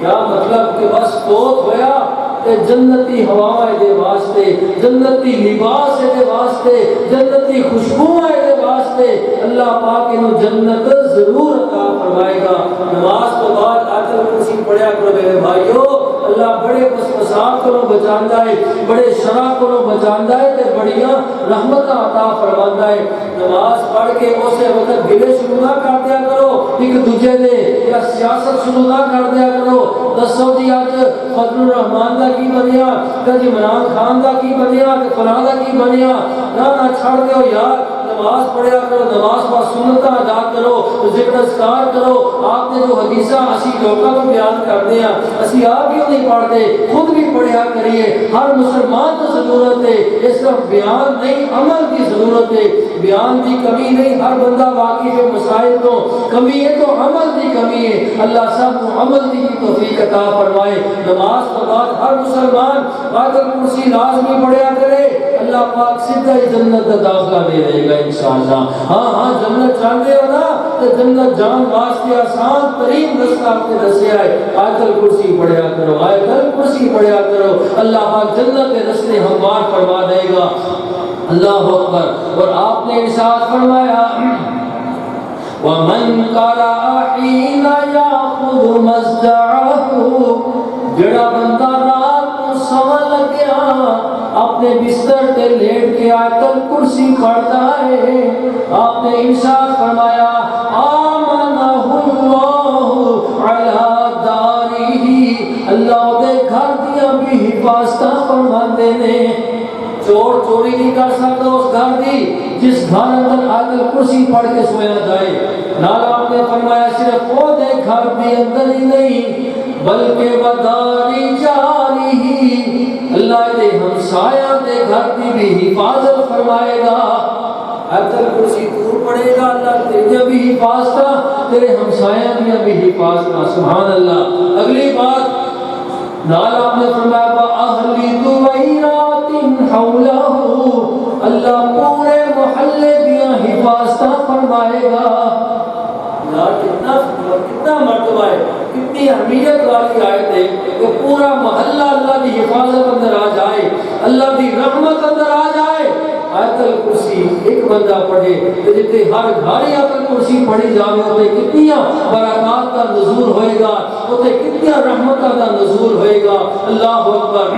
کیا مطلب کہ بس فوت ہویا تے جنتی ہواواں دے واسطے جنتی لباس دے واسطے جنتی خوشبوئیں دے واسطے اللہ پاک انہوں جنت ضرور عطا فرمائے گا. نماز تو بعد آیت الکرسی پڑھیا کرو میرے بھائیو. اللہ بڑے وسوسات کو بچاندا ہے بڑے شرع کو بچاندا ہے تے بڑیاں رحمتاں عطا فرماندا ہے. نماز پڑھ کے اسے وقت گلے شروع نہ کر دیا کرو ایک دوجے دے یا سیاست شروع نہ کر دیا کرو. دسو جی اج فضل الرحمان دا کی بنیا کدی عمران خان دا کی بنیا تے فلاں دا کی بنیا. نہ چھڑ دیو یار نماز پڑھیا کرو، نماز پاس سنتاں ادا کرو، ذکر اذکار کرو. آپ نے جو حدیثاں اسی لوگوں کو بیان کرتے ہیں اسی آپ کیوں نہیں پڑھتے؟ خود بھی پڑھیا کریے. ہر مسلمان کو ضرورت ہے، یہ صرف بیان نہیں عمل کی ضرورت ہے. بیان کی کمی نہیں، ہر بندہ واقف ہے مسائل کو، کمی ہے تو عمل کی کمی ہے. اللہ سب کو عمل کی توفیق عطا فرمائے. نماز کے بعد ہر مسلمان آیت الکرسی لازمی پڑھیا کرے. اللہ پاک سیدھا ہی جنت کا داخلہ دے دے گا انشاءاللہ. ہاں جنت چاہتے ہو نا تو جنت جان واسطے آسان ترین رستہ آپ نے دسیا ہے. آیت الکرسی پڑھیا کرو، آیت الکرسی پڑھیا کرو. اللہ پاک جنت کے رستے ہموار فرما دے گا. اللہ اکبر. اور آپ نے ارشاد فرمایا وَمَنْ قَرَأَ حِينَ يَأْخُذُ مَضْجَعَهُ، جڑا بندہ رات کو سونے لگیا اپنے بستر تے لیٹ کے آیت الکرسی پڑھتا ہے. آپ نے ارشاد فرمایا آمنہ اللہ علی دارہ، اللہ دے گھر دیا بھی حفاظتہ فرماندے نے. چور چوری نہیں کر سکتا اس گھر دی جس گھر اندر آیت الکرسی پڑھ کے سویا جائے. نال آپ نے فرمایا صرف وہ دے گھر دی اندر ہی نہیں بلکہ وداری جاری ہی، اللہ دے ہمسایہ دے گھر دی بھی حفاظت فرمائے گا. آیت الکرسی دور پڑے گا، اللہ تیرے بھی حفاظت، تیرے ہمسایہ کی بھی حفاظت. سبحان اللہ. اگلی بات نال آپ نے فرمایا وَأَهْلِ دُوَيْرَاتٍ حَوْلَهُ، اللہ پورے محلے دیا حفاظتہ فرمائے گا. کتنا مرتبہ ہے، کتنی اہمیت والی آیت ہے کہ پورا محلہ اللہ کی حفاظت اندر آ جائے، اللہ کی رحمت اندر آ جائے. آیت الکرسی ایک بندہ پڑھے تو جتنے ہر گھر آیت الکرسی پڑھی جاوے ہوتے کتنی برکات کا نزول ہوئے گا، ہوتے کتنی رحمت کا نزول ہوئے گا. اللہ اکبر.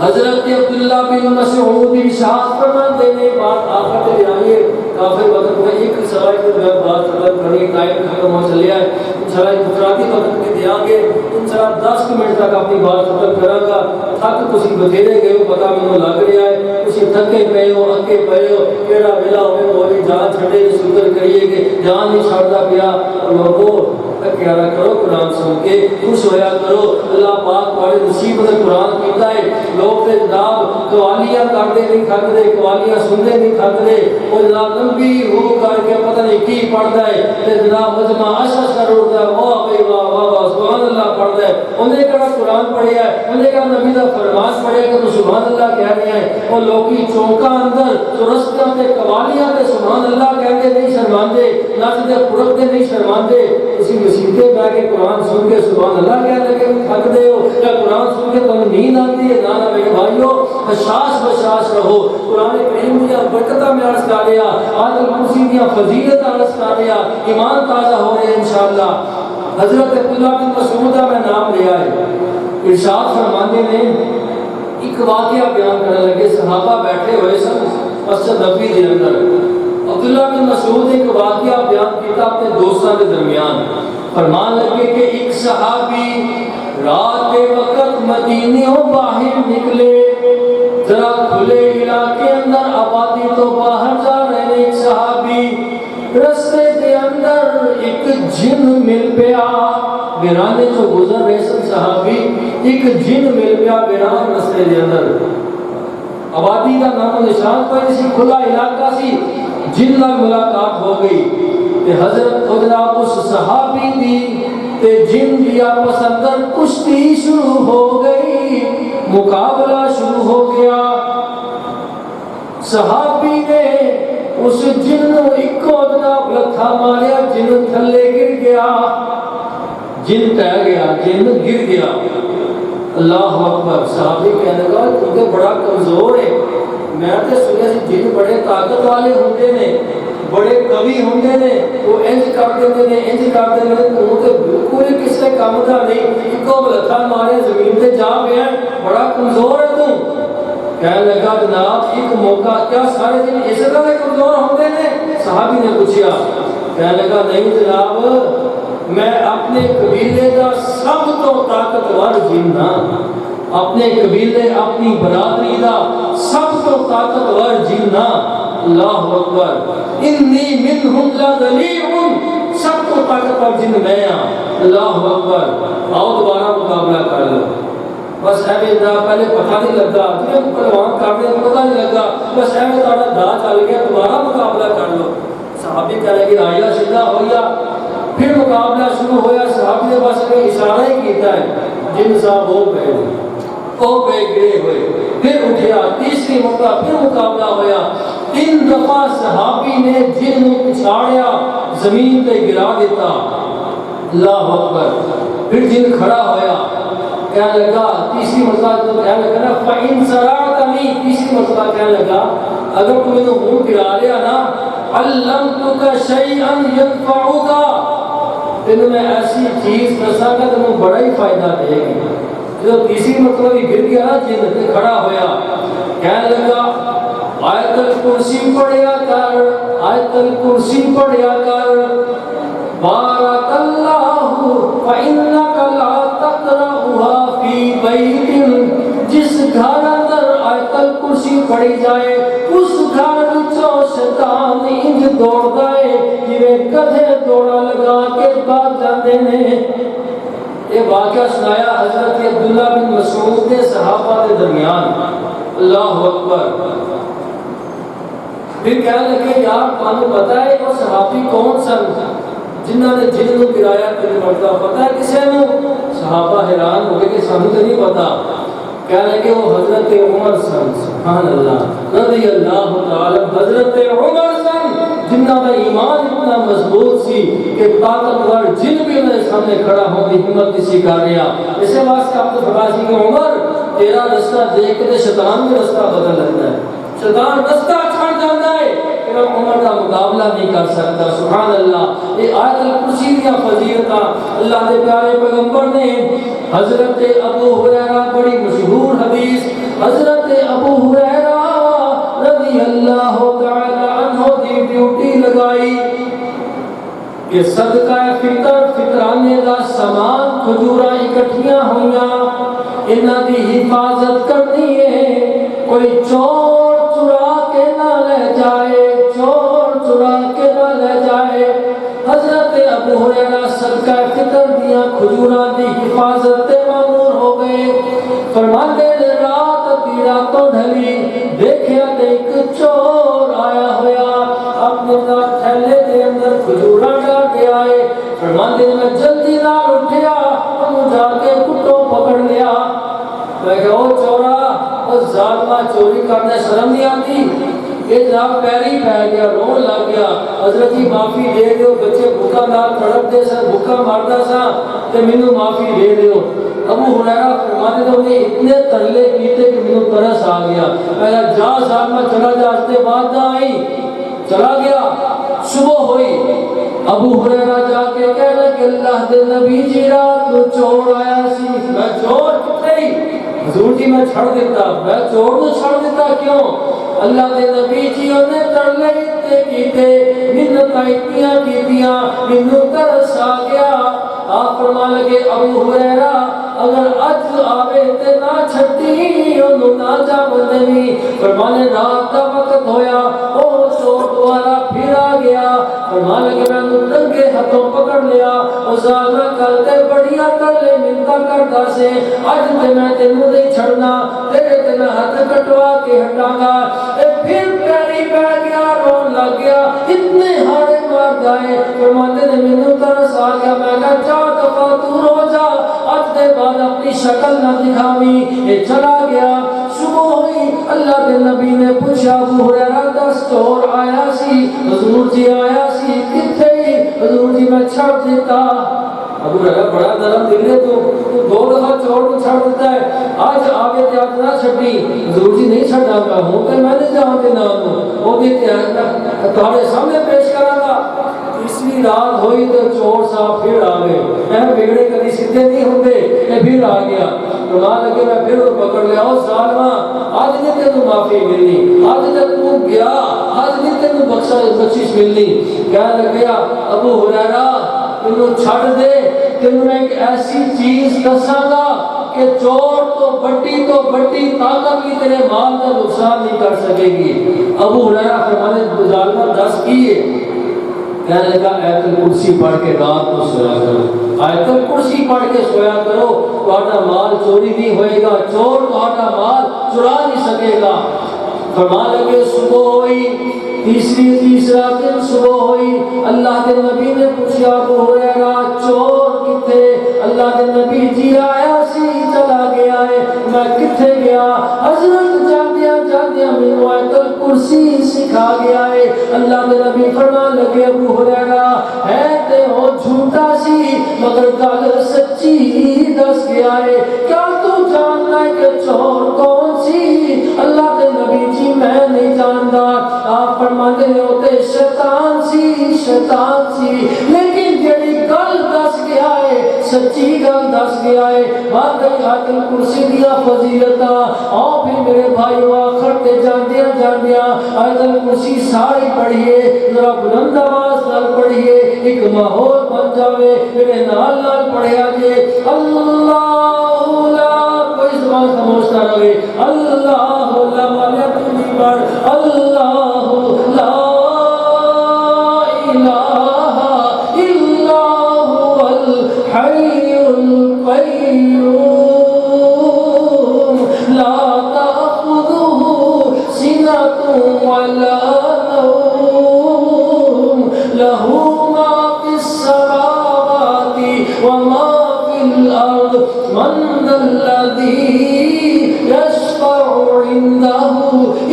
حضرت عبداللہ بن مسعود ارشاد فرماتے ہیں بات آخر لے آئیے کافی وقت میں ایک سوال کی بات ختم کرنی، ٹائم ختم ہو چلے آئے. انشاءاللہ انفرادی وقت میں دیا گے انشاءاللہ 10 منٹ تک اپنی بات ختم کرا گا. تھک تسی بتھیرے گئے ہو، پتہ مینوں لگ رہا ہے تسی تھکے پئے ہو، اکے پئے ہو. کیڑا ویلا ہوے مولی جان چھڈے شکر کریے کہ جان نہیں چھڑدا پیا. لوگو پیارا کرو قرآن سن کے خوش ہویا کرو. اللہ پاک تمہارے نصیب میں قرآن کیتا ہے. لوگ تے جناب قوالیاں کرتے نہیں تھکتے، قوالیاں سنتے نہیں تھکتے. وہ جناب لمبی ہو کر کے پتہ نہیں کی پڑھتا ہے تے جناب مجمع اشش کر اٹھتا ہے واہ بھائی واہ واہ واہ سبحان اللہ پڑھتا ہے. انہیں کہڑا قرآن پڑھیا ہے، انہیں کہڑا نبی دا فرمان پڑھیا کہ تو سبحان اللہ کہہ رہے ہیں. وہ لوگی چوکا اندر جو رستیاں تے قوالیاں تے سبحان اللہ کہتے نہیں شرماندے، نچتے پڑھتے نہیں شرماندے. اسی مسیطے بیٹھ کے قرآن سن کے سبحان اللہ کہہ لگے تھک دے ہو، یا قرآن سن کے تمہیں نیند آتی ہے. نانا میرے بھائیو حساس بشاس رہو. قرآن کریم دیا برکتہ میں عرض کر رہا، آیت الکرسی دیا فضیلت عرض کر رہا، ایمان تازہ ہو رہے انشاءاللہ. حضرت عبداللہ بن مسعود میں نام لیا ہے. ارشاد فرماتے نے ایک واقعہ بیان کرنے لگے. صحابہ بیٹھے ہوئے سن مسجد نبوی کے اندر. عبداللہ بن مسعود ایک واقعہ بیان کیا اپنے دوستوں کے درمیان. فرمان لگے کہ ایک صحابی رات کے وقت مدینہ باہر نکلے، ذرا کھلے علاقے اندر آبادی تو باہر جا رہے. ایک صحابی رستے کے اندر ایک جن مل پیا. ویرانے جو گزر رہے سن صحابی ایک جن مل پیا ویران رستے کے اندر. آبادی کا نام و نشان کوئی سی، کھلا علاقہ سی. جن نال ملاقات ہو گئی کہ حضرت جناب اس صحابی دی تے جن دی آپس اندر کشتی شروع ہو گئی، مقابلہ شروع ہو گیا. صحابی نے اس جن کو ایکو جناب لتھا ماریا، جن تھلے گر گیا، جن کہہ گیا، جن گر گیا. اللہ اکبر. صحابی کہنے لگا تو بڑا کمزور ہے، میں تے سنیا سی جن بڑے طاقت والے ہوندے نے، بڑے قوی ہوندے نے، وہ انج کر دیندے نے، انج کر دیندے نے. تو تے بالکل کسے کام دا نہیں، ایکو لتھا مارے زمین تے جا پیا، بڑا کمزور ہے تو. کہنے لگا جناب ایک موقع، کیا سارے دن اس طرح کمزور ہوندے نے؟ صحابی نے پوچھا. کہنے لگا نہیں جناب، میں اپنے قبیلے کا سب تو طاقتور جن ہاں، اپنے قبیلے اپنی برادری کا سب تو طاقتور جن ہاں. اللہ اکبر انی منہم لذلیع سب کو طاقتور جن میں اللہ اکبر آؤ دوبارہ مقابلہ کر لو بس ایویں نہ پہلے پتہ نہیں لگا جب پہلوان کرنے پتہ نہیں لگا بس ایویں تھوڑا دا چل گیا دوبارہ مقابلہ کر لو صحابی کہہ لگے آیا سیدھا ہو گیا پھر مقابلہ شروع ہویا صحابی نے بس اشارہ ہی کیتا ہے جن صاحب ہو گئے گرے ہوئے پھر اٹھیا تیسری موقع پھر مقابلہ ہویا 3 دفعہ صحابی نے جن کو پچھاڑیا زمین پہ گرا دیتا اللہ اکبر پھر جن کھڑا ہویا کہنے لگا تیسری مرتبہ تو کہنے لگا نا فَإِن سَرَعْتَنِي تیسری مرتبہ کہنے لگا اگر تم نے منہ گرا لیا نا عَلَّمْتُكَ شَيْئًا يَنْفَعُكَ تینوں میں ایسی چیز دساں گا تمہیں بڑا ہی فائدہ دے گی جب تیسری مرتبہ بھی گر گیا نا جن پہ کھڑا ہویا کہنے لگا آیت الکرسی پڑھیا کر آیت الکرسی پڑھیا کر بارک اللہ فإنک لا تقرأها فی بیت جس گھر اندر آیت الکرسی پڑھی جائے اس گھر وچوں شیطان انج دوڑدا ہے جویں گدھے دوڑا لگا کے بھاگ جاندے نے یہ واقعہ سنایا حضرت عبداللہ بن مسعود نے صحابہ کے درمیان اللہ اکبر پھر کہنے لگے یار تمہیں پتہ ہے وہ صحابی کون سن جنہوں نے جن کو گرایا تین مرتبہ پتہ ہے کسے نو صحابہ حیران ہو گئے کہ سانوں تو نہیں پتا کہنے لگے وہ حضرت عمر سن سبحان اللہ رضی اللہ تعالی حضرت عمر سن جنہوں کا ایمان اتنا مضبوط سی کہ طاقتور جن بھی میرے سامنے کھڑا ہوں کی ہمت کسی کر رہا اسے واسطے آپ کو فرمایا کہ عمر تیرا رستہ دیکھ کے شیطان بھی رستہ بدل لیتا ہے شیطان رستہ چھوڑ جاتا ہے کہ عمر کا مقابلہ نہیں کر سکتا سبحان اللہ یہ آیت الکرسی کی فضیلت اللہ کے پیارے پیغمبر نے حضرت ابو ہریرہ بڑی مشہور حدیث حضرت ابو ہریرہ رضی اللہ تعالی عنہ کی ڈیوٹی لگائی کہ صدقہ فطر فطرانے کا سامان کھجورا اکٹھیاں ہویاں انہاں دی حفاظت کرنی ہے کوئی چور چرا کے نہ لے جائے چور چرا کے نہ لے جائے حضرت ابو ہریرہ صدقہ فطر دیا کھجورا دی حفاظت تے مامور ہو گئے فرماتے نے رات دی راتوں ڈھلی دیکھیا تے ایک چور آیا ہویا اپنے تھیلے دے اندر کھجورا ڈال کے آئے فرماتے میں جلدی نال اٹھیا انہوں جا کے کٹو پکڑ لیا میں کہا او چورا او ظالمہ چوری کرنے شرم نہیں آتی یہ جناب پیری پہ گیا رون لگ گیا حضرت جی معافی دے دیو بچے بھوکا نال تڑپ دے سر بھوکا ماردا سا تے مینوں معافی دے دیو ابو ہریرہ فرماتے تھے انہیں اتنے ترلے کیتے کہ مینوں ترس آ گیا میں کہا جا ظالمہ چلا جا ہفتے بعد نہ آئی چلا گیا صبح ہوئی ابو ہریرہ جا کے کہہ لگے اللہ دے نبی جی رات کو چور آیا سی میں چور کتنے حضور جی میں چھڑ دیتا میں چور تو چھڑ دیتا کیوں اللہ دے نبی جی نے ترلے اتنے کیتے منتاں اتنیاں کیتیاں مینوں ترس آ گیا آپ فرما لگے ابو ہریرہ اگر اج آوے تے نہ چھٹی اونوں نہ جاوندی فرمانے رات دا وقت ہویا او چور دوبارہ پھر آ گیا فرمانے لگے میں نے ننگے ہاتھوں پکڑ لیا او ظالما کل تے بڑیاں ترلے منتا کردا سے اج تے میں تینوں نہیں چھڑنا تیرے تے میں ہاتھ کٹوا کے ہٹاں گا اے پھر پیری پہ گیا رون لگ گیا اتنے ہارے مار گئے فرماتے نے مینوں ترس آ گیا میں کہا جا دفعہ تو رو جا اج دے بعد اپنی شکل نہ دکھاویں یہ چلا گیا صبح ہوئی اللہ کے نبی نے پوچھا ابو ہریرہ دس چور آیا سی حضور جی آیا سی کتھے حضور جی میں چھڑ دیتا ابو ہریرہ بڑا نرم دل ہے تو دو دفعہ چور کو چھڑ دیتا ہے آج آگے تے آج نہ چھڑی حضور جی نہیں چھڑا گا ہوں کہ میں نے جہاں کے نام وہ بھی تمہارے سامنے پیش کرا گا تیسری رات ہوئی تو چور صاحب پھر آ گئے میں بگڑے کبھی سیدھے نہیں ہوتے میں پھر آ گیا فرمان لگے میں پھر پکڑ لیا او ظالما آج نہیں تینوں معافی ملنی آج جب تو گیا آج نہیں تینوں بخشش ملنی کہنے لگیا ابو ہریرہ تینوں چھڑ دے تینوں میں ایک ایسی چیز دساں گا کہ چور تو بڑی طاقت بھی تیرے مال کا نقصان نہیں کر سکے گی ابو ہریرہ فرماتے ظالمہ 10 کیے، کہنے لگا آیت الکرسی پڑھ کے رات کو سویا کرو، آیت الکرسی پڑھ کے سویا کرو، تہاڈا مال چوری نہیں ہوئے گا، چور تہاڈا مال چرا نہیں سکے گا۔ فرمان لگے صبح ہوئی، تیسرا دن صبح ہوئی، اللہ کے نبی نے پوچھا ابو ہریرہ چور کتھے؟ اللہ کے نبی جی آیا سی چلا گیا ہے، میں کتھے گیا؟ حضرت جاندیاں مینوں آیت الکرسی سکھا گیا ہے۔ اللہ کے نبی فرمان لگے ابو ہریرہ ہے تے وہ جھوٹا سی مگر گل سچی دس گیا ہے، کیا تو جاننا ہے کہ چور کون سی؟ اللہ کے نبی جی میں نہیں جانتا۔ آپ فرماتے ہوتے شیطان سی، لیکن جڑی گل دس گیا ہے سچی گل دس گیا ہے، واقعی آیت الکرسی دیا فضیلتاں۔ اور پھر میرے بھائیو آخر تے جاندیاں آیت الکرسی ساری پڑھیے، ذرا بلند آواز نال پڑھیے، ایک ماحول بن جاوے، میرے نال پڑھیا جے اللہ لا، کوئی زبان خاموش نہ رہے، اللہ لا مالیہ تنی بار، اللہ لا الہ الا هو الحی القیوم لا تأخذه سنة ولا نوم له ما في السماوات وما في الأرض من ذا الذي يشفع عنده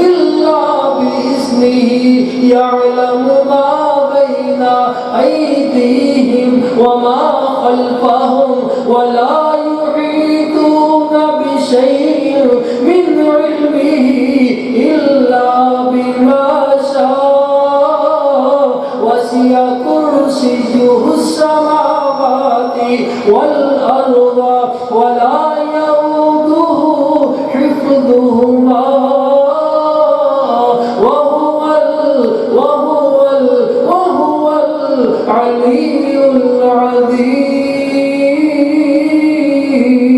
إلا بإذنه يعلم ما بين أيديهم وما خلفهم ولا يحيطون بشيء من علمه إلا بما شاء وسع كرسيه السماوات والأرض ولا يؤوده حفظهما وهو العلي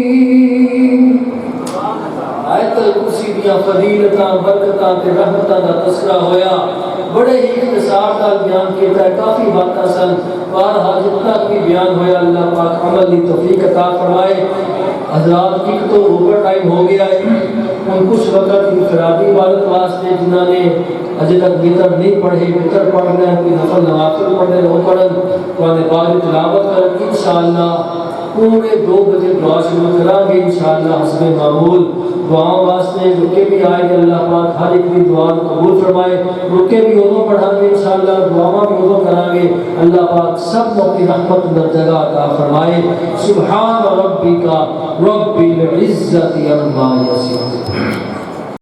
العظيم۔ آیت الکرسی دیا فضیلتاں برکتاں تے رحمتاں دا تذکرہ ہویا، بڑے ہی اختصار نال بیان کیتا ہے، کافی باتاں سن، بہرحال جتنا بھی بیان ہویا اللہ پاک عمل کی توفیق عطا فرمائے۔ حضرات ایک تو اوور ٹائم ہو گیا ہے، ہم کچھ وقت انفرادی عبادت واسطے جنہوں نے اجے تک وطر نہیں پڑھے وطر پڑھنا ہے، کوئی نفل نوافل پڑھنے وہ پڑھن، قرآن پاک تلاوت کریں، انشاءاللہ پورے 2 بجے دعا شروع کریں گے انشاءاللہ حسب معمول۔ دعا واسطے رکے بھی آئے گے، اللہ پاک ہر ایک کی دعا قبول فرمائے، رکے بھی ادو پڑھیں گے انشاءاللہ، دعا بھی ادو کریں گے، اللہ پاک سب اپنی رحمت در جگہ عطا فرمائے۔ سبحان ربک رب العزت عما یصفون۔